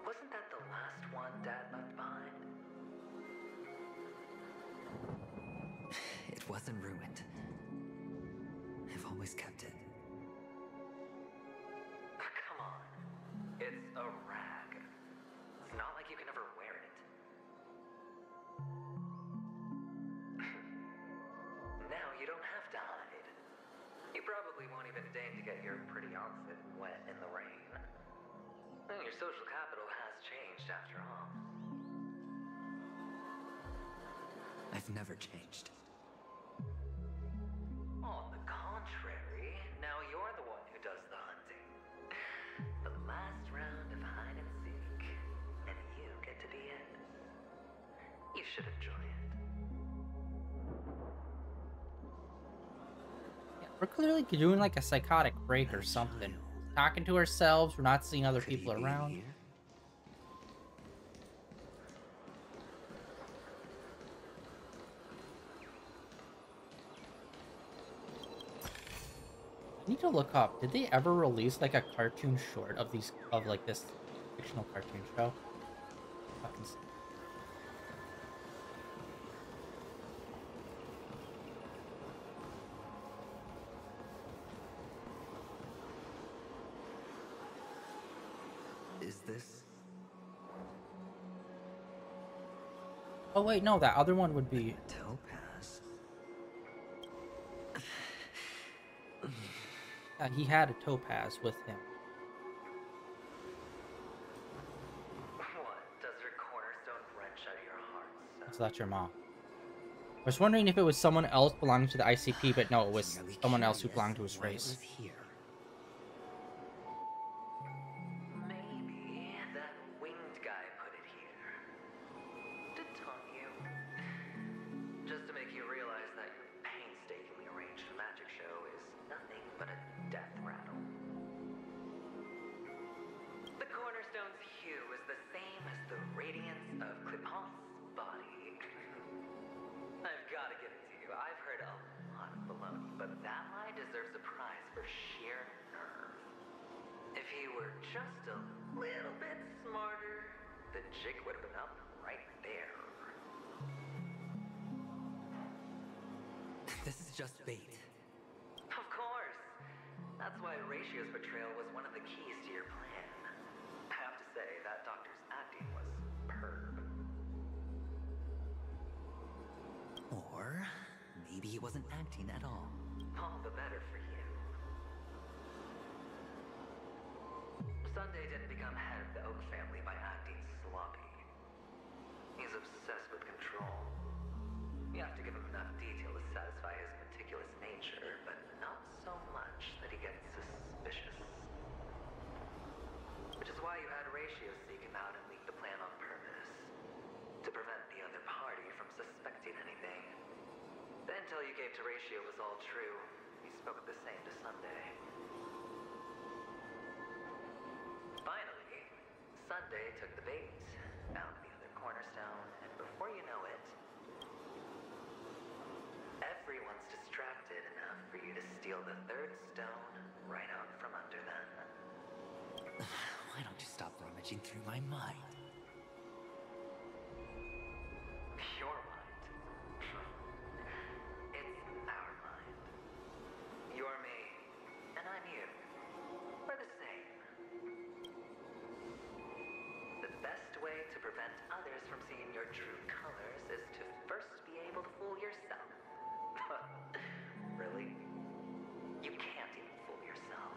M: Wasn't that the last one Dad left behind?
K: It wasn't ruined. I've always kept it.
M: Come on. It's a rag. It's not like you can ever wear it. Now you don't have to hide. You probably won't even deign to get your pretty outfit wet in the rain. Well, your social capital has changed after all.
K: I've never changed.
M: On the contrary, now you're the one who does the hunting. The last round of hide and seek, and you get to be it. You should enjoy it.
A: Yeah, we're clearly doing like a psychotic break or something. Talking to ourselves, we're not seeing other people around. I need to look up. Did they ever release like a cartoon short of like this fictional cartoon show? Fucking sick.
K: Is this?
A: Oh wait, no, that other one would be
K: Topaz.
A: he had a topaz with him.
M: What? Does your cornerstone wrench out your heart, son?
A: So that's your mom. I was wondering if it was someone else belonging to the ICP, but no, it was someone else who belonged to his race.
K: Here.
M: Maybe that winged guy put it here. To taunt you. Just to make you realize that your painstakingly arranged magic show is nothing but a death rattle. The cornerstone's hue is the same as the radiance of Cliphoth's body. I've got to give it to you. I've heard a lot of baloney, but that lie deserves a prize for sheer nerve. If he were just a little bit smarter, the jig would have been up right there.
K: This is just bait.
M: Of course. That's why Ratio's betrayal was one of the keys to your plan. I have to say, that doctor's acting was superb.
K: Or maybe he wasn't acting at all.
M: All the better for you. Sunday didn't become head of the Oak family by acting sloppy. He's obsessed with control. You have to give him enough detail to satisfy his meticulous nature, but not so much that he gets suspicious. Which is why you had Ratio seek him out and leak the plan on purpose. To prevent the other party from suspecting anything. The intel you gave to Ratio was all true. He spoke the same to Sunday. Finally, Sunday took the bait, found the other cornerstone, and before you know it, everyone's distracted enough for you to steal the third stone right out from under them.
K: Why don't you stop rummaging through my mind?
M: Your mind. It's our mind. You're me, and I'm you. We're the same. The best way to prevent others from seeing your true colors is to first be able to fool yourself. Really? You can't even fool yourself.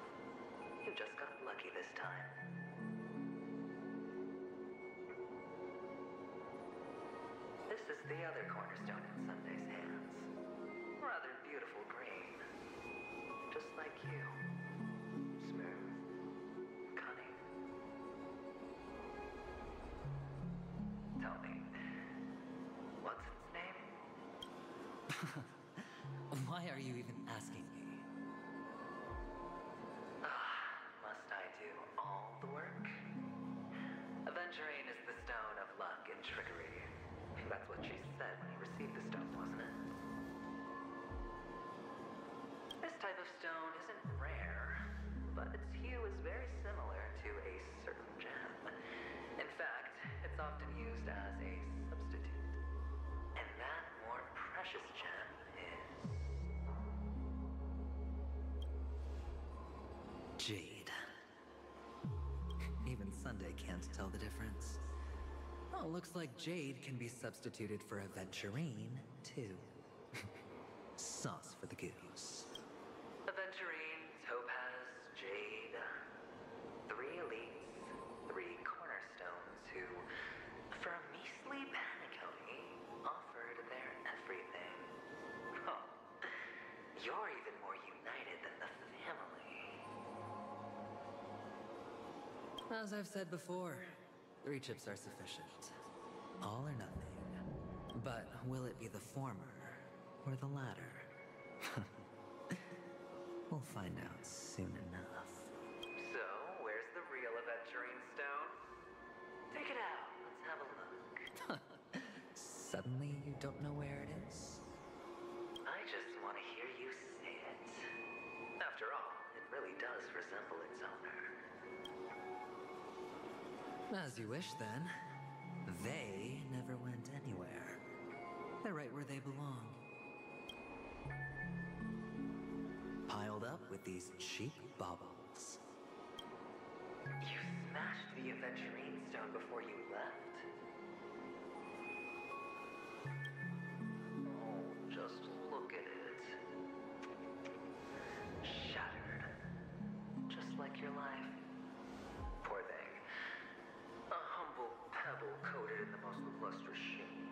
M: You just got lucky this time. This is the other cornerstone in Sunday's hands. Rather beautiful green. Just like you. Smooth. Cunning. Tell me, what's its name?
K: Why are you even asking me?
M: Must I do all the work? Aventurine is the stone of luck and trickery. That's what she said when you received the stone, wasn't it? This type of stone isn't rare, but its hue is very similar to a certain gem. In fact, it's often used as a substitute. And that more precious gem is...
K: Jade. Even Sunday can't tell the difference. Oh, looks like Jade can be substituted for Aventurine, too. Sauce for the goose.
M: Aventurine, Topaz, Jade. 3 elites, 3 cornerstones who, for a measly penny, offered their everything. Oh, you're even more united than the family.
K: As I've said before, 3 chips are sufficient. All or nothing. But will it be the former or the latter? We'll find out soon enough.
M: So, where's the real Aventurine stone? Take it out. Let's have a look.
K: Suddenly you don't know where it is?
M: I just want to hear you say it. After all, it really does resemble its owner.
K: As you wish, then. They never went anywhere. They're right where they belong. Piled up with these cheap baubles.
M: You smashed the Aventurine stone before you left? Oh, just look at it. Shattered. Just like your life. Poor thing. A humble pebble coated in the most lustrous sheen.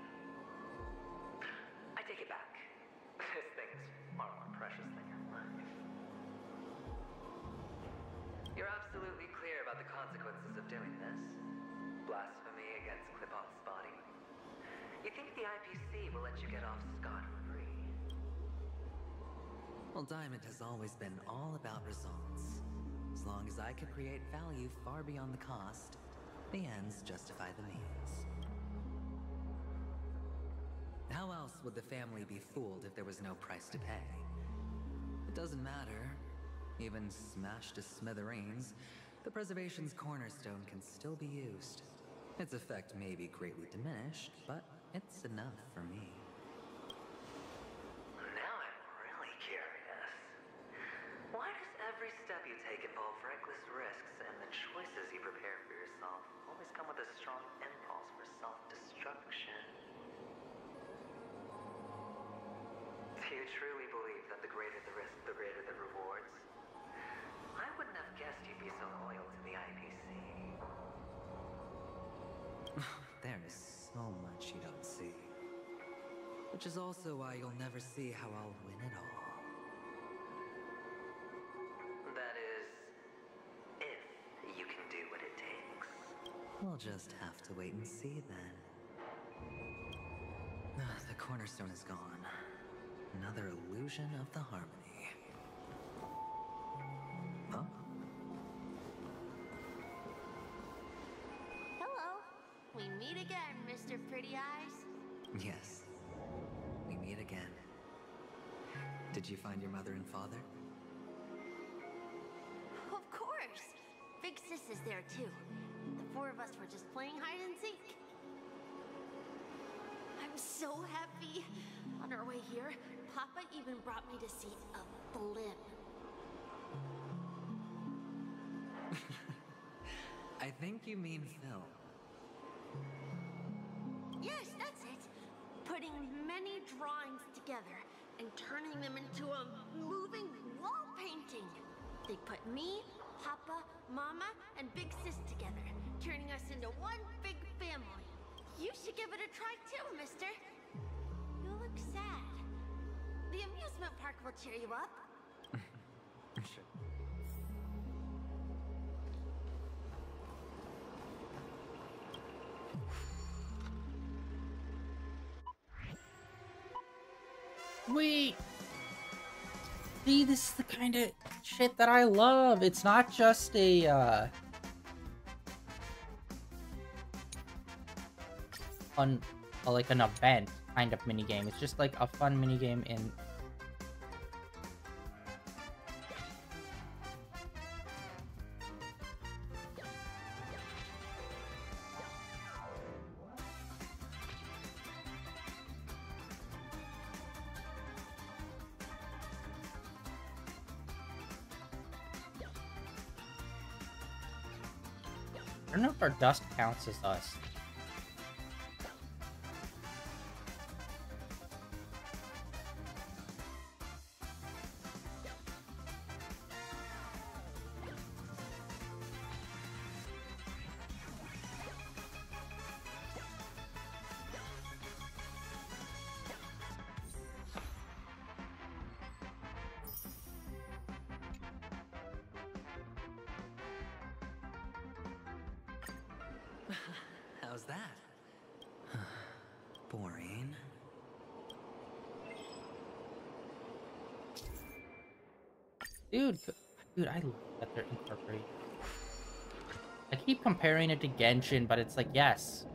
M: I take it back. This thing is far more precious than your life. You're absolutely clear about the consequences of doing this. Blasphemy against Clipot's body. You think the IPC will let you get off scot-free?
K: Well, Diamond has always been all about results. As long as I can create value far beyond the cost, the ends justify the means. How else would the family be fooled if there was no price to pay? It doesn't matter. Even smashed to smithereens, the preservation's cornerstone can still be used. Its effect may be greatly diminished, but it's enough for me.
M: Now I'm really curious. Why does every step you take involve reckless risks, and the choices you prepare for yourself always come with a strong impulse for self-destruction? Do you truly believe that the greater the risk, the greater the rewards? I wouldn't have guessed you'd be so loyal to the IPC.
K: There is so much you don't see. Which is also why you'll never see how I'll win it all.
M: That is, if you can do what it takes.
K: We'll just have to wait and see then. The cornerstone is gone. Another illusion of the harmony. Huh?
J: Hello. We meet again, Mr. Pretty Eyes.
K: Yes. We meet again. Did you find your mother and father?
J: Of course. Big Sis is there too. The four of us were just playing hide and seek. I'm so happy. On our way here, Papa even brought me to see a blimp.
K: I think you mean Phil.
J: Yes, that's it. Putting many drawings together and turning them into a moving wall painting. They put me, Papa, Mama, and Big Sis together, turning us into one big family. You should give it a try too, mister. You look sad. The amusement park will cheer you up.
K: Sure.
A: Sweet! See, this is the kind of shit that I love. It's not just a, fun, like an event kind of minigame. It's just like a fun minigame in... I don't know if our dust counts as us.
K: How's that? Boring.
A: Dude, I love that they're incorporating. I keep comparing it to Genshin, but it's like, yes,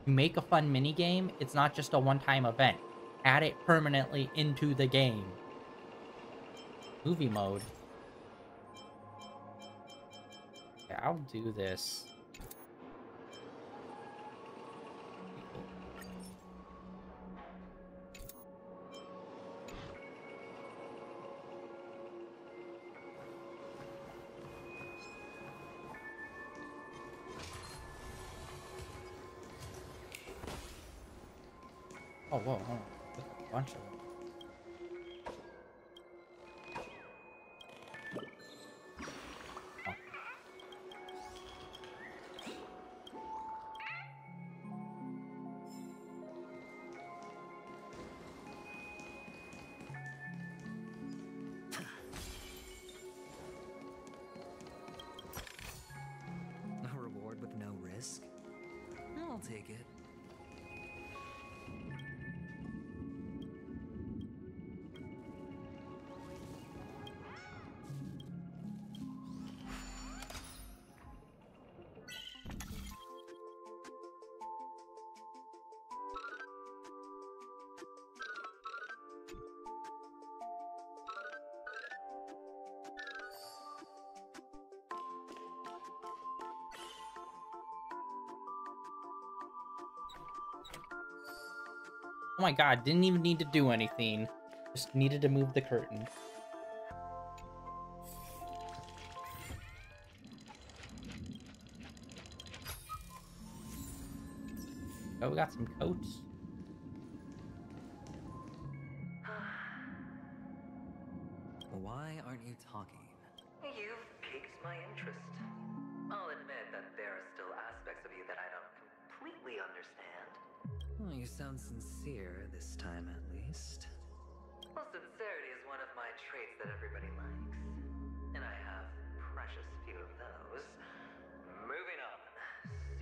A: you make a fun minigame, it's not just a one-time event. Add it permanently into the game. Movie mode. Okay, I'll do this. Oh, whoa, hold on. There's a bunch of them.
K: A reward with no risk? I'll take it.
A: Oh my god, didn't even need to do anything. Just needed to move the curtain. Oh, we got some coats.
K: Why aren't you talking?
M: You've piqued my interest. I'll admit that there are still aspects of you that I don't completely understand.
K: Well, you sound sincere this time, at least.
M: Well, sincerity is one of my traits that everybody likes. And I have precious few of those. Moving on.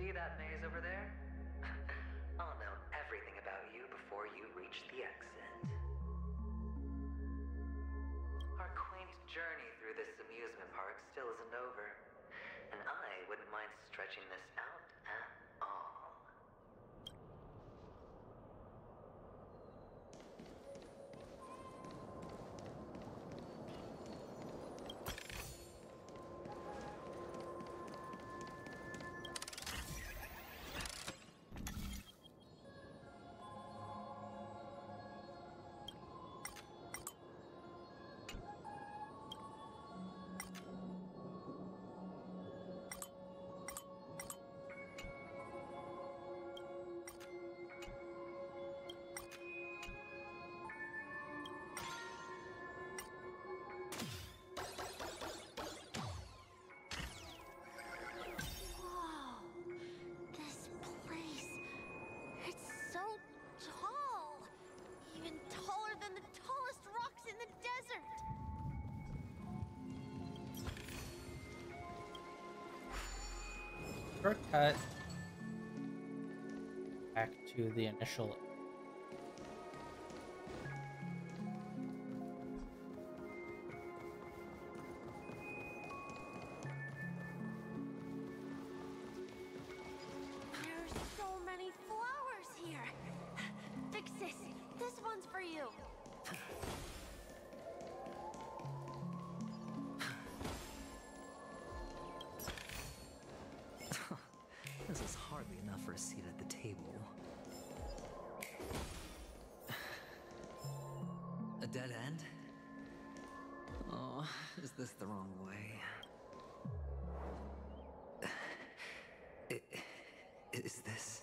M: See that maze over there? I'll know everything about you before you reach the exit. Our quaint journey through this amusement park still isn't over. And I wouldn't mind stretching this out at all.
A: Shortcut back to the initial.
B: There's so many flowers here. Big sis, this one's for you.
K: This is hardly enough for a seat at the table. A dead end? Oh, is this the wrong way? Is this?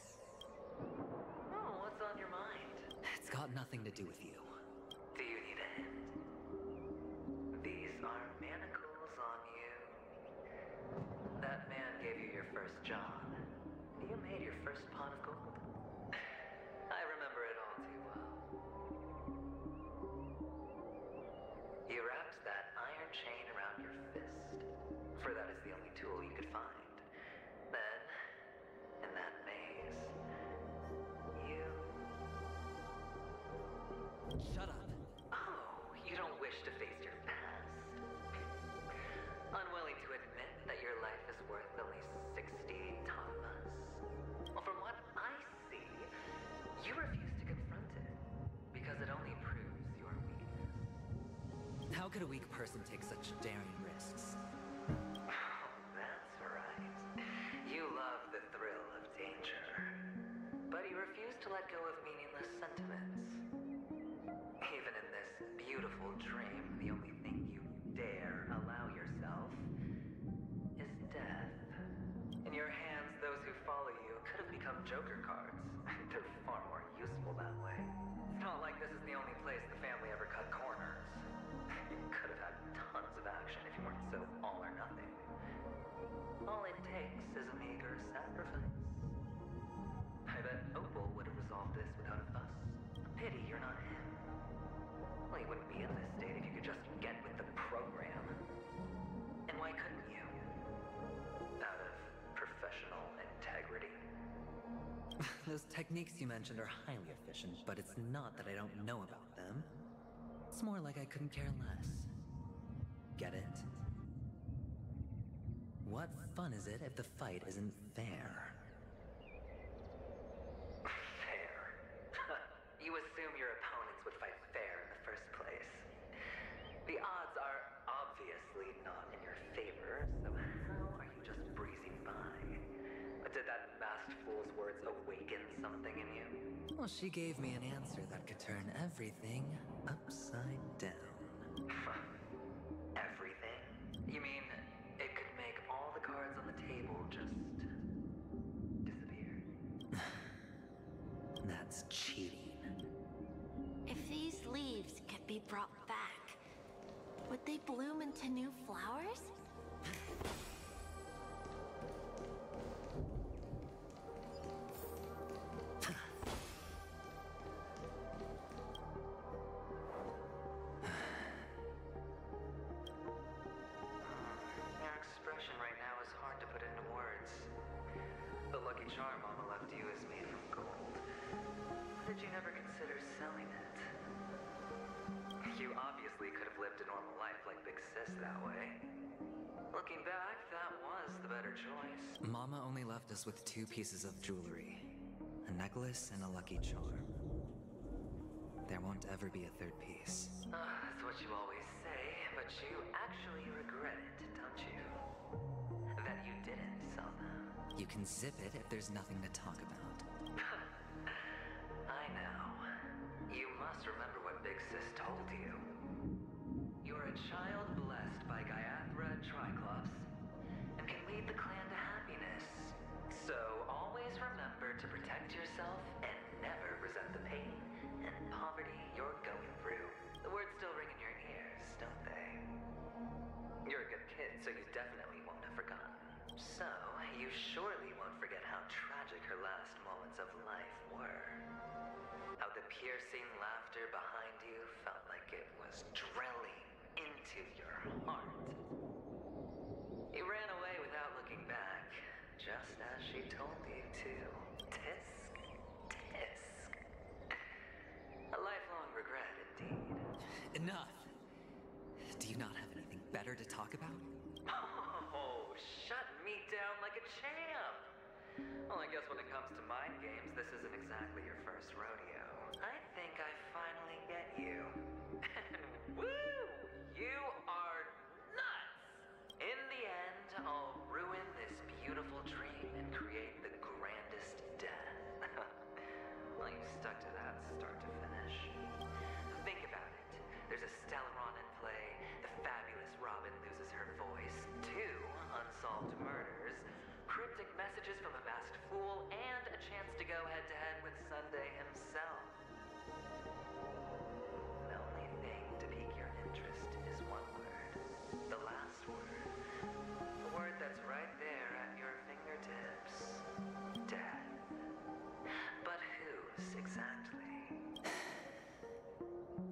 M: Oh, what's on your mind?
K: It's got nothing to do with you.
M: Do you need a hint? These are manacles on you. That man gave you your first job. You made your first pot of gold. I remember it all too well. You wrapped that iron chain around your fist, for that is the only tool you could find. Then, in that maze, you...
K: Shut up.
M: Oh, you don't wish to face your past? Unwilling to admit that your life is worth at least 60 tamas? Well, from what I see, you refuse to confront it, because it only proves your weakness.
K: How could a weak person take such daring risks?
M: Oh, that's right. You love the thrill of danger. But you refuse to let go of meaningless sentiments. Even in this beautiful dream, the only thing you dare allow yourself is death. In your hands, those who follow you could have become joker cards. They're far more useful that way. It's not like this is the only place the family ever cut corners. You could have had tons of action if you weren't so all or nothing. All it takes is a meager sacrifice. I bet Opal would have resolved this without a fuss. Pity you're not him. Well, you wouldn't be in this state if you could just get with the program. And why couldn't you? Out of professional integrity.
K: Those techniques you mentioned are highly efficient, but it's not that I don't know about them. It's more like I couldn't care less. Get it? What fun is it if the fight isn't fair?
M: Fair. You assume your opponents would fight fair in the first place. The odds are obviously not in your favor, so how are you just breezing by? Did that masked fool's words awaken something in you?
K: Well, she gave me an answer that could turn everything upside down.
M: Everything? You mean it could make all the cards on the table just disappear?
K: That's cheating.
J: If these leaves could be brought back, would they bloom into new flowers?
M: Your expression right now is hard to put into words. The lucky charm Mama left you is made from gold. Did you never consider selling it? You obviously could have lived a normal life like Big Sis that way. Looking back, that was the better choice.
K: Mama only left us with 2 pieces of jewelry. A necklace and a lucky charm. There won't ever be a 3rd piece.
M: That's what you always say, but you actually regret it, don't you? That you didn't sell them.
K: You can zip it if there's nothing to talk about.
M: I know. You must remember what Big Sis told you. You're a child blessed by Gaiathra Triclops and can lead the clan to happiness. So always remember to protect yourself and never resent the pain and poverty you're going through. The words still ring in your ears, don't they? You're a good kid, so you definitely won't have forgotten. So, you surely won't forget how tragic her last moments of life were. How the piercing laughter behind you felt like it was drilling into your heart. You ran away without looking back, just as she told you to. Tisk, tisk. A lifelong regret, indeed.
K: Enough! Do you not have anything better to talk about?
M: Oh, shut me down like a champ! Well, I guess when it comes to mind games, this isn't exactly your first rodeo. I think I finally get you. And woo! You are nuts! In the end, I'll ruin this beautiful dream and create the grandest death. Well, you stuck to that start to finish. Think about it. There's a Stellaron in play, the fabulous Robin loses her voice, 2 unsolved murders, cryptic messages from a masked fool, and a chance to go head-to-head with Sunday himself. The only thing to pique your interest is one word. The last word. The word that's right there at your fingertips. Death. But whose exactly?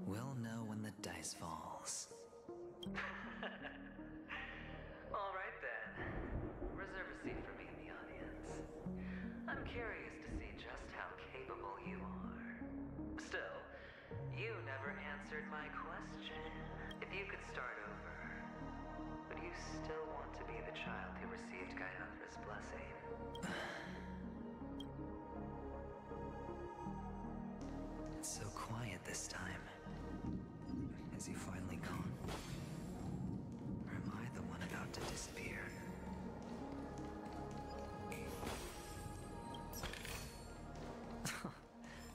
K: We'll know when the dice falls.
M: All right then. Reserve a seat for me in the audience. I'm curious to see just how capable you are. Still, you never answered my question. If you could start over, would you still want to be the child who received Gaiathra's blessing?
K: It's so quiet this time. Is he finally gone? Or am I the one about to disappear?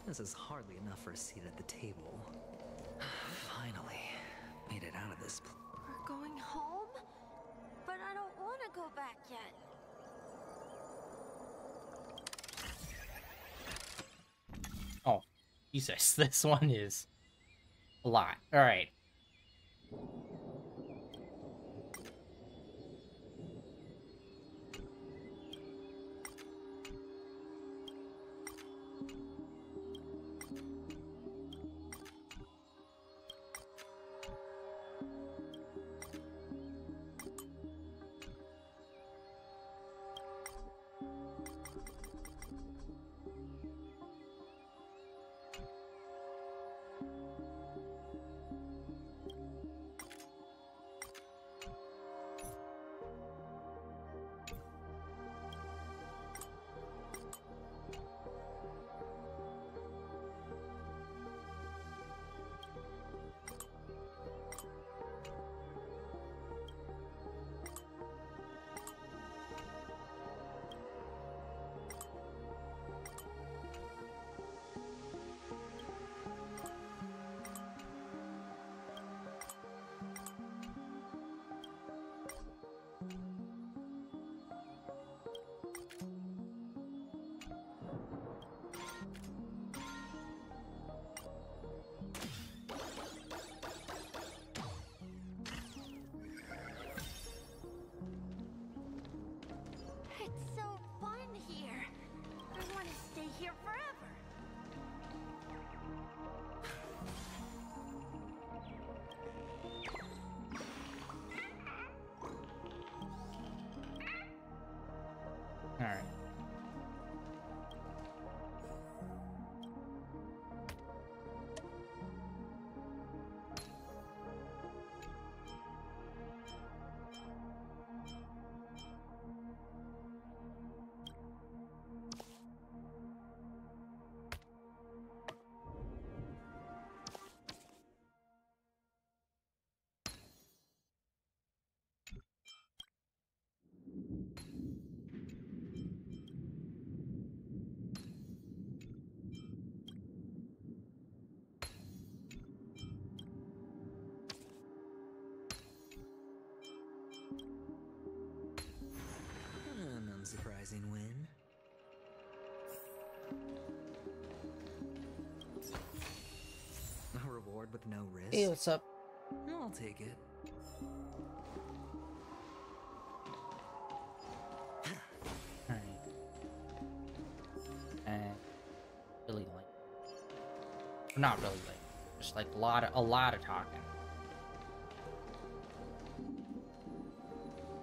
K: This is hardly enough for a seat at the table. Finally, made it out of this place.
J: We're going home? But I don't want to go back yet.
A: Oh, Jesus, this one is a lot. All right.
L: here forever.
A: All right.
K: An unsurprising win. A reward with no risk.
A: Hey, what's up?
K: I'll take it.
A: All right. And really late. Not really late. Just like a lot of talking.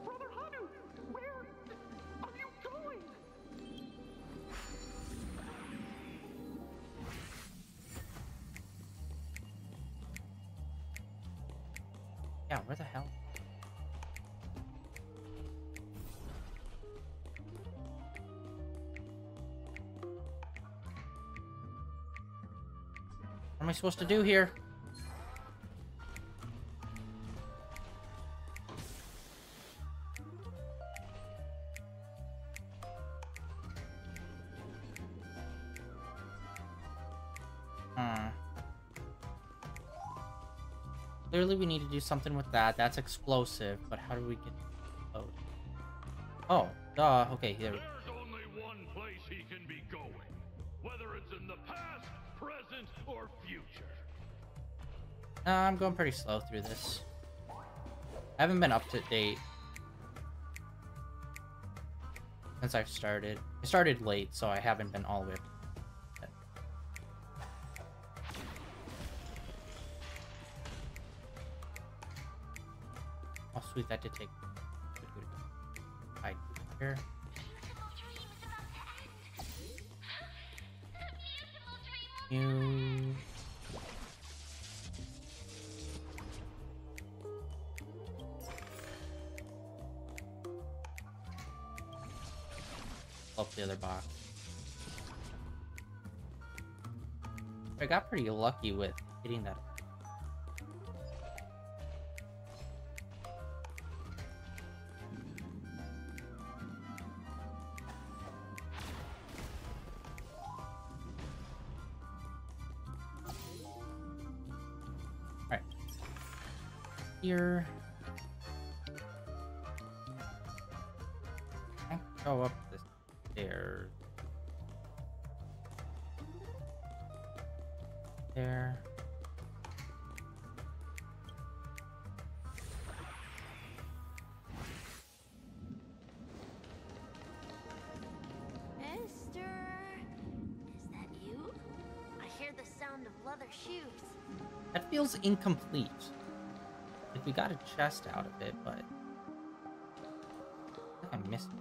N: Brother Hanu, where are you going?
A: Yeah, where the hell? What am I supposed to do here? Clearly we need to do something with that. That's explosive, but how do we get the code? Oh, duh. Okay, here.
O: There's only one place he can be going, whether it's in the past, present, or future.
A: I'm going pretty slow through this. I haven't been up to date since I started. I started late, so I haven't been all the way up to date. Oh, sweet, that did take. Good. Hide here. You. Up the other box. I got pretty lucky with hitting that. Alright. Here. I can go up the stairs. There.
B: Esther, is that you? I hear the sound of leather shoes.
A: That feels incomplete. Like we got a chest out of it, but I think I missed it.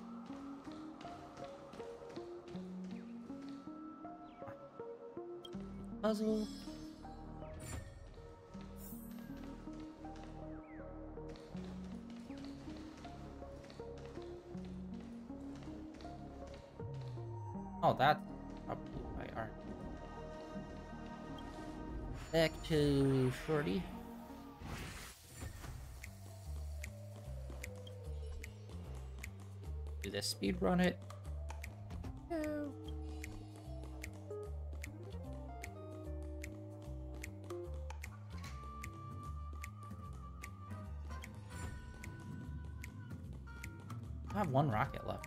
A: Puzzle. Oh, that's probably by art. Back to Shorty. Do this speed run it. No. I have one rocket left.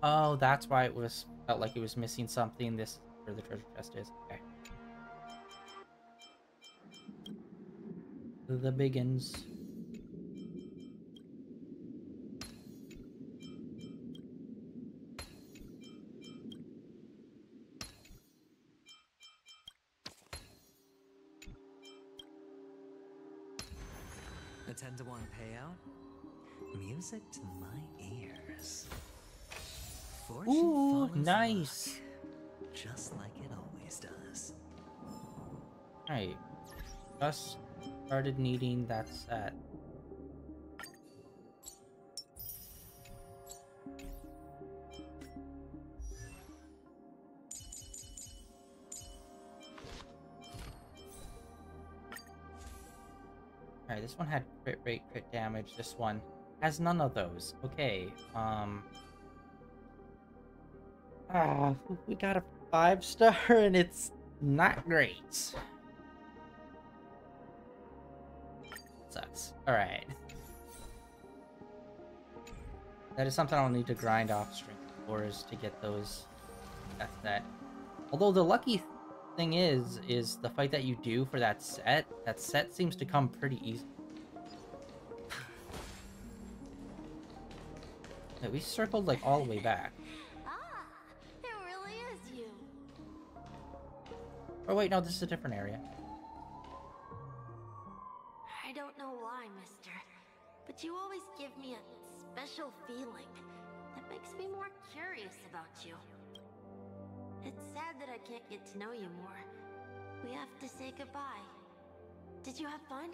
A: Oh, that's why it was felt like it was missing something. This is where the treasure chest is. Okay. The biggins.
K: A 10-to-1 payout? Music to my ears. Fortune
A: Ooh,
K: follows
A: nice.
K: luck, just like it always does.
A: Alright. Just started needing that set. Alright, this one had crit rate, crit damage. This one has none of those. Okay, we got a 5-star and it's not great. Sucks. Alright. That is something I'll need to grind off strength scores to get those. That's that. Although the lucky thing is the fight that you do for that set seems to come pretty easy. Yeah, we circled like all the way back.
B: Ah, it really is you.
A: Oh wait, no, this is a different area.
P: I don't know why, mister, but you always give me a special feeling that makes me more curious about you. It's sad that I can't get to know you more. We have to say goodbye. Did you have fun?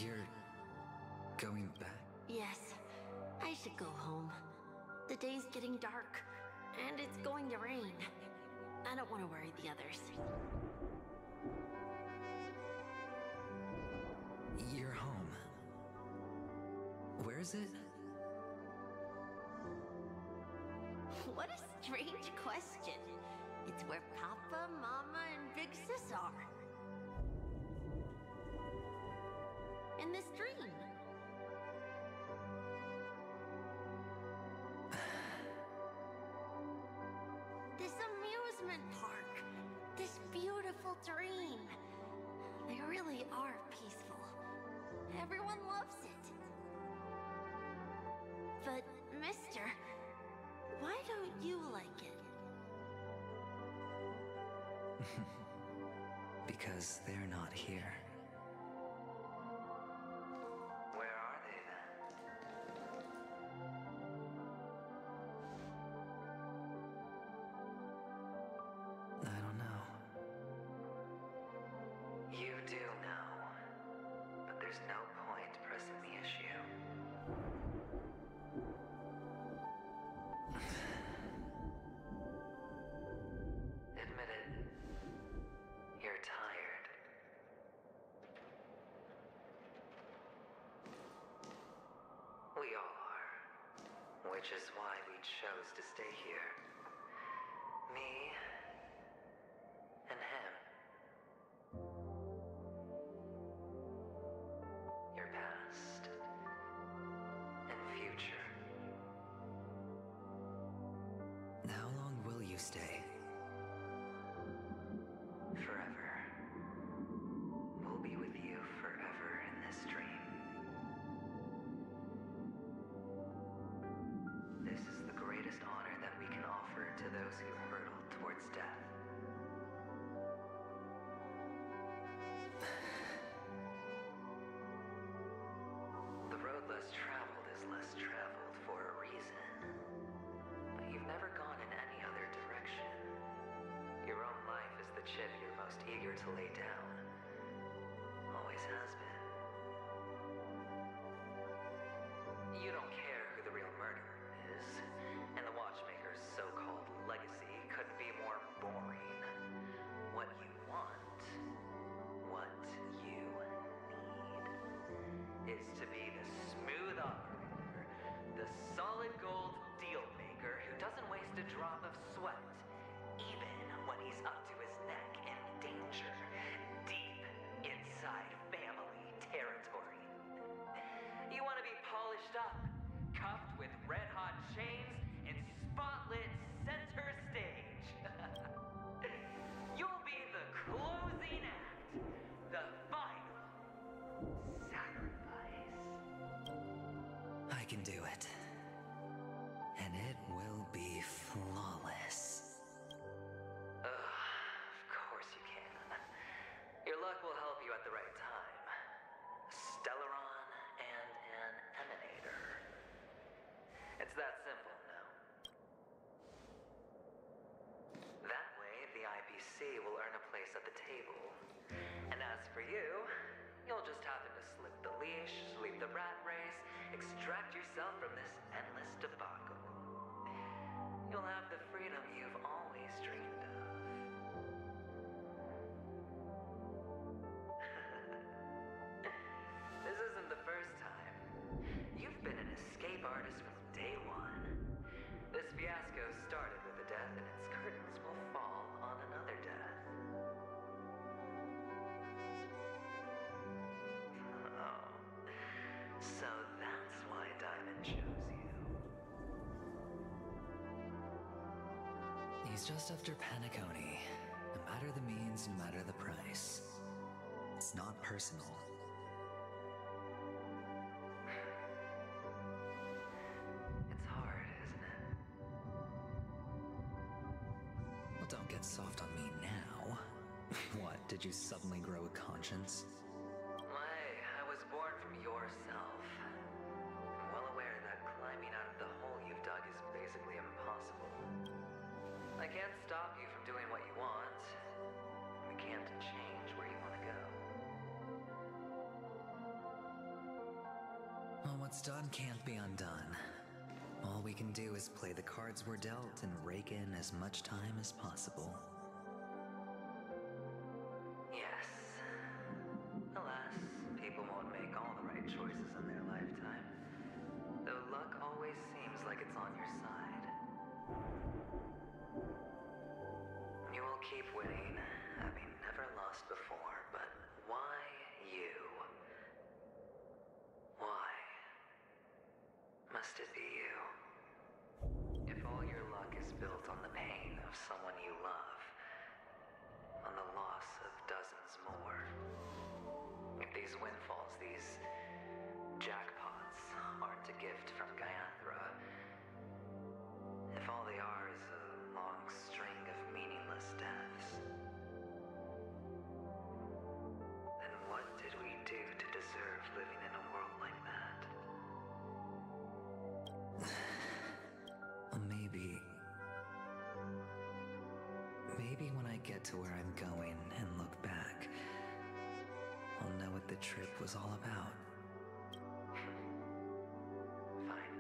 K: You're going back?
P: Yes. I should go home. The day's getting dark, and it's going to rain. I don't want to worry the others.
K: You're home. Where is it?
P: What a strange question. It's where Papa, Mama, and Big Sis are. In this dream. This amusement park. This beautiful dream. They really are peaceful. Everyone loves it. But, mister, why don't you like it?
K: Because they're not here.
M: Where are they then?
K: I don't know.
M: You do know, but there's no point pressing the issue. Admit it. You're tired. We all are. Which is why we chose to stay here. Me and him. Your past and future.
K: How long will you stay?
M: Forever. We'll be with you forever in this dream. This is the greatest honor that we can offer to those who hurtle towards death. The road less traveled is less traveled for a reason. But you've never gone in any other direction. Your own life is the chip you're most eager to lay down. Always has been. You don't care who the real murderer is, and the Watchmaker's so-called legacy couldn't be more boring. What you want, what you need, is to be the smooth operator, the solid gold deal maker who doesn't waste a drop of sweat, even when he's up to his neck in danger, deep inside family territory. You want to be polished up, cuffed with
K: can do it. And it will be flawless.
M: Of course you can. Your luck will help you at the right time. Stellaron and an emanator. It's that simple, no? That way, the IPC will earn a place at the table. And as for you, you'll just happen to slip the leash, leave the rat race, extract yourself from this endless debacle. You'll have the freedom you've always dreamed of. This isn't the first time. You've been an escape artist from day one. This fiasco started with a death, and its curtains will fall on another death. Oh. So that's why Diamond chose you.
K: He's just after Paniconi. No matter the means, no matter the price. It's not personal.
M: It's hard, isn't it?
K: Well, don't get soft on me now. What, did you suddenly grow a conscience?
M: I was born from yourself. I'm well aware that climbing out of the hole you've dug is basically impossible. I can't stop you from doing what you want. We can't change where you want to go.
K: Well, what's done can't be undone. All we can do is play the cards we're dealt and rake in as much time as possible.
M: Yes. Alas, people won't make all the right choices in their lifetime. Though luck always seems like it's on your side. You will keep winning, having never lost before, but why you? Why must it be you? If all your luck is built on the pain of someone you love, on the loss of dozens more, if these windfalls, these jackpots, aren't a gift from Gaiathra, if all they are is a long string of meaningless deaths, then what did we do to deserve living in a world like that?
K: Well, maybe when I get to where I'm going and look back, I'll know what the trip was all about.
M: Fine.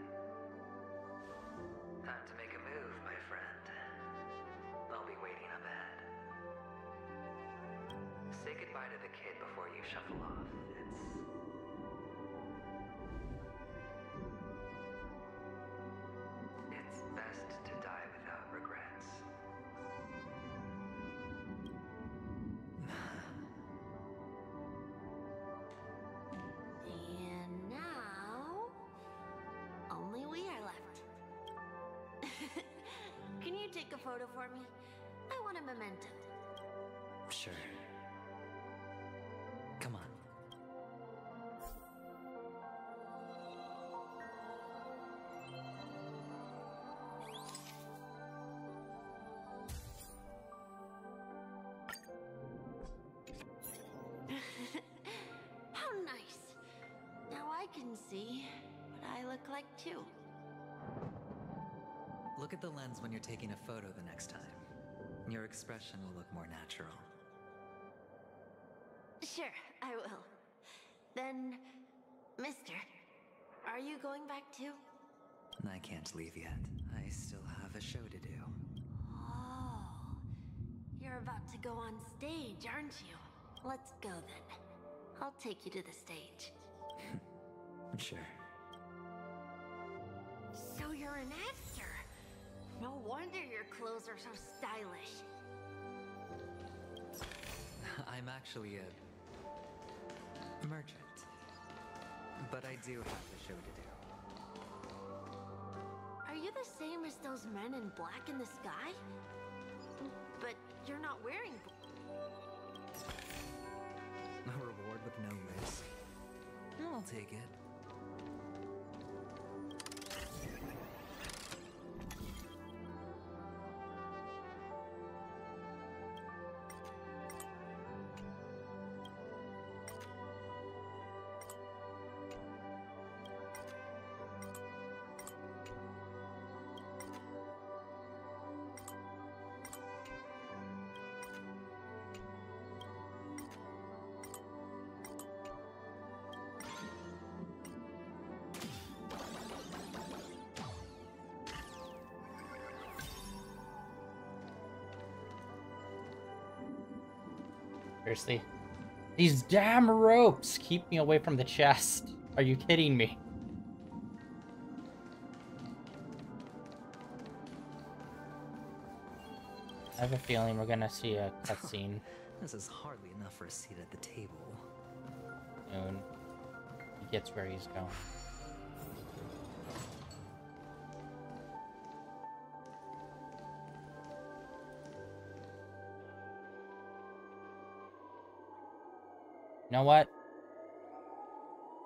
M: Time to make a move, my friend. I'll be waiting up ahead. Say goodbye to the kid before you shuffle off. It's best to die without regrets.
P: And now, only we are left. Can you take a photo for me? I want a memento.
K: Sure. Come on.
P: How nice. Now I can see what I look like too.
K: Look at the lens when you're taking a photo the next time. Your expression will look more natural.
P: Sure, I will. Then, mister, are you going back too?
K: I can't leave yet. I still have a show to do.
P: Oh, you're about to go on stage, aren't you? Let's go then. I'll take you to the stage.
K: Sure.
P: So you're an actor. No wonder your clothes are so stylish.
K: I'm actually a merchant. But I do have a show to do.
P: Are you the same as those men in black in the sky? But you're not wearing...
K: A reward with no risk. I'll take it.
A: Seriously. These damn ropes keep me away from the chest. Are you kidding me? I have a feeling we're gonna see a cutscene.
K: This is hardly enough for a seat at the table.
A: Soon. He gets where he's going. You know what?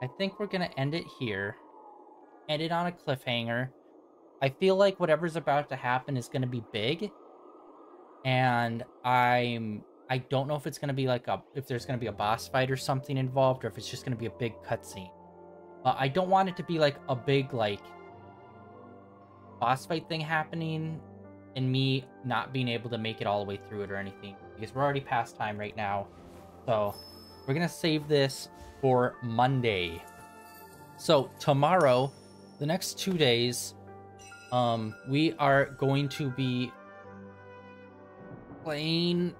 A: I think we're gonna end it here. End it on a cliffhanger. I feel like whatever's about to happen is gonna be big. And I don't know if it's gonna be like if there's gonna be a boss fight or something involved, or if it's just gonna be a big cutscene. I don't want it to be like a big like boss fight thing happening and me not being able to make it all the way through it or anything, because we're already past time right now. So we're gonna save this for Monday. So tomorrow, the next 2 days, we are going to be playing,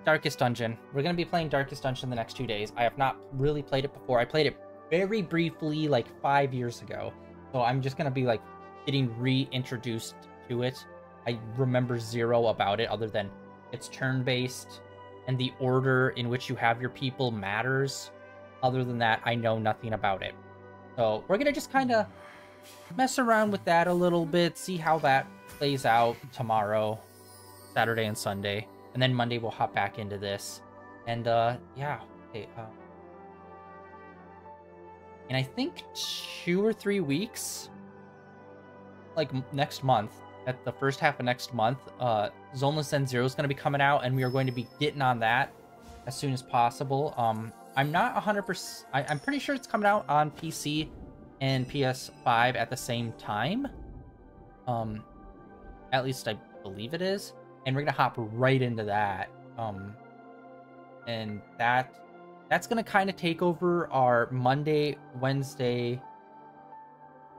A: Darkest Dungeon. We're going to be playing Darkest Dungeon the next 2 days. I have not really played it before. I played it very briefly like 5 years ago. So I'm just going to be like getting reintroduced to it. I remember zero about it other than it's turn-based and the order in which you have your people matters. Other than that, I know nothing about it. So we're going to just kind of mess around with that a little bit, see how that plays out tomorrow, Saturday and Sunday. And then Monday we'll hop back into this. And yeah, okay, and I think 2 or 3 weeks, like next month, at the first half of next month, Zoneless End Zero is going to be coming out, and we are going to be getting on that as soon as possible. I'm not 100%, I'm pretty sure it's coming out on PC and PS5 at the same time. At least I believe it is. And we're going to hop right into that. And that's going to kind of take over our Monday, Wednesday,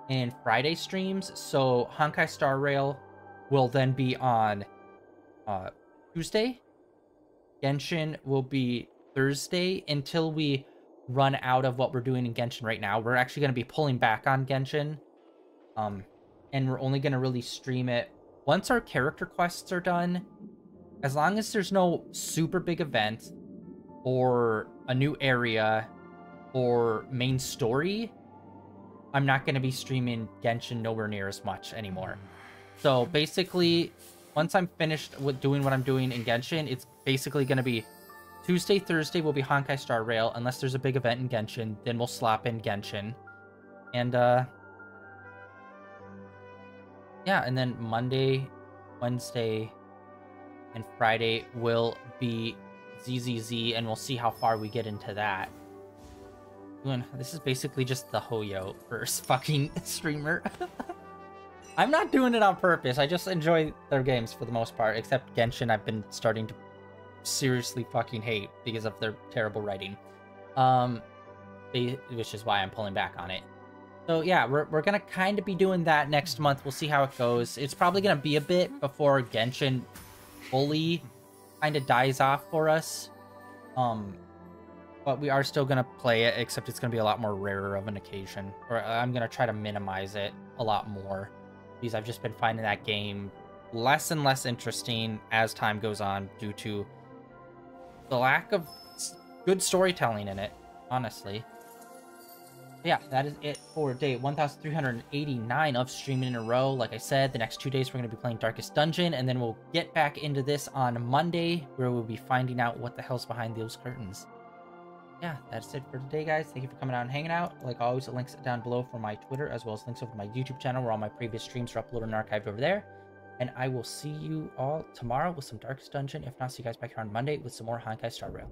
A: and Friday streams. So Honkai Star Rail will then be on Tuesday. Genshin will be Thursday until we run out of what we're doing in Genshin right now. We're actually going to be pulling back on Genshin. And we're only going to really stream it once our character quests are done. As long as there's no super big event or a new area or main story, I'm not going to be streaming Genshin nowhere near as much anymore. So basically, once I'm finished with doing what I'm doing in Genshin, it's basically going to be Tuesday, Thursday will be Honkai Star Rail, unless there's a big event in Genshin, then we'll slap in Genshin. And, yeah, and then Monday, Wednesday, and Friday will be ZZZ, and we'll see how far we get into that. This is basically just the HoYoverse fucking streamer. I'm not doing it on purpose. I just enjoy their games for the most part, except Genshin I've been starting to seriously fucking hate because of their terrible writing. Which is why I'm pulling back on it. So yeah, we're gonna kind of be doing that next month. We'll see how it goes. It's probably gonna be a bit before Genshin fully kind of dies off for us. But we are still gonna play it, except it's gonna be a lot more rarer of an occasion. Or I'm gonna try to minimize it a lot more, because I've just been finding that game less and less interesting as time goes on due to the lack of good storytelling in it, honestly. Yeah, that is it for day 1389 of streaming in a row. Like I said, the next 2 days we're going to be playing Darkest Dungeon, and then we'll get back into this on Monday, where we'll be finding out what the hell's behind those curtains. Yeah, that's it for today, guys. Thank you for coming out and hanging out. Like always, the links down below for my Twitter, as well as links over to my YouTube channel, where all my previous streams are uploaded and archived over there. And I will see you all tomorrow with some Darkest Dungeon. If not, see you guys back here on Monday with some more Honkai Star Rail.